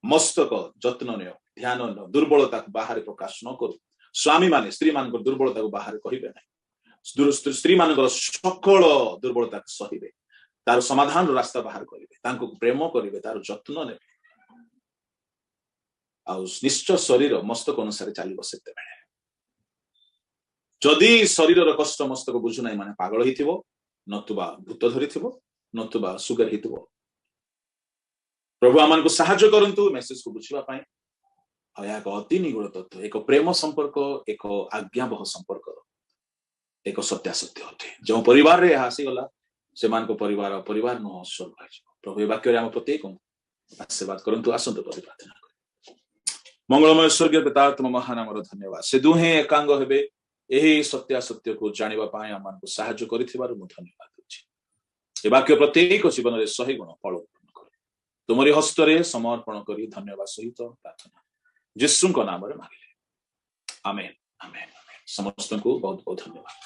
ମସ୍ତକ ଯତ୍ନ ନିଅ, ଧ୍ୟାନ ନିଅ, ଦୁର୍ବଳତାକୁ ବାହାରେ ପ୍ରକାଶ ନ କରୁ। ସ୍ୱାମୀ ମାନେ ସ୍ତ୍ରୀ ମାନଙ୍କର ଦୁର୍ବଳତାକୁ ବାହାରେ କହିବେ ନାହିଁ। ସ୍ତ୍ରୀ ମାନଙ୍କର ସକଳ ଦୁର୍ବଳତାକୁ ସହିବେ, ତାର ସମାଧାନର ରାସ୍ତା ବାହାର କରିବେ, ତାଙ୍କୁ ପ୍ରେମ କରିବେ, ତାର ଯତ୍ନ ନେବେ। ଆଉ ନିଶ୍ଚୟ ଶରୀର ମସ୍ତକ ଅନୁସାରେ ଚାଲିବ। ସେତେବେଳେ ଯଦି ଶରୀରର କଷ୍ଟ ମସ୍ତକ ବୁଝୁ ନାହିଁ ମାନେ ପାଗଳ ହେଇଥିବ, ନତୁବା ଭୂତ ଧରିଥିବ, ନତୁବା ସୁଗାର ହେଇଥିବ। ପ୍ରଭୁ ଆମମାନଙ୍କୁ ସାହାଯ୍ୟ କରନ୍ତୁ ମେସେଜକୁ ବୁଝିବା ପାଇଁ। ଆଉ ଏହା ଏକ ଅତି ନିଗୁଢ଼ ତତ୍ତ୍ୱ, ଏକ ପ୍ରେମ ସମ୍ପର୍କ, ଏକ ଆଜ୍ଞାବହ ସମ୍ପର୍କ, ଏକ ସତ୍ୟାସତ୍ୟ ଅଟେ। ଯେଉଁ ପରିବାରରେ ଏହା ଆସିଗଲା ସେମାନଙ୍କ ପରିବାର ନୁହଁ ସ୍ୱର୍ଗ ହେଇଯିବ। ପ୍ରଭୁ ଏ ବାକ୍ୟରେ ଆମ ପ୍ରତ୍ୟେକଙ୍କୁ ଆଶୀର୍ବାଦ କରନ୍ତୁ। ଆସନ୍ତୁ ପ୍ରତି ପ୍ରାର୍ଥନା କରୁ। ମଙ୍ଗଳମୟ ସ୍ୱର୍ଗୀୟ ପିତା, ତୁମ ମହାନାମର ଧନ୍ୟବାଦ। ସେ ଦୁହେଁ ଏକାଙ୍ଗ ହେବେ ଏହି ସତ୍ୟାସତ୍ୟକୁ ଜାଣିବା ପାଇଁ ଆମମାନଙ୍କୁ ସାହାଯ୍ୟ କରିଥିବାରୁ ମୁଁ ଧନ୍ୟବାଦ ଦେଉଛି। ଏ ବାକ୍ୟ ପ୍ରତ୍ୟେକ ଜୀବନରେ 100 ଗୁଣ ଫଳ ଉତ୍ପନ୍ନ କରେ। ତୁମରି ହସ୍ତରେ ସମର୍ପଣ କରି ଧନ୍ୟବାଦ ସହିତ ପ୍ରାର୍ଥନା ଯୀଶୁଙ୍କ ନାମରେ ମାଗିଲେ, ଆମେନ୍, ଆମେନ୍, ଆମେନ୍। ସମସ୍ତଙ୍କୁ ବହୁତ ବହୁତ ଧନ୍ୟବାଦ।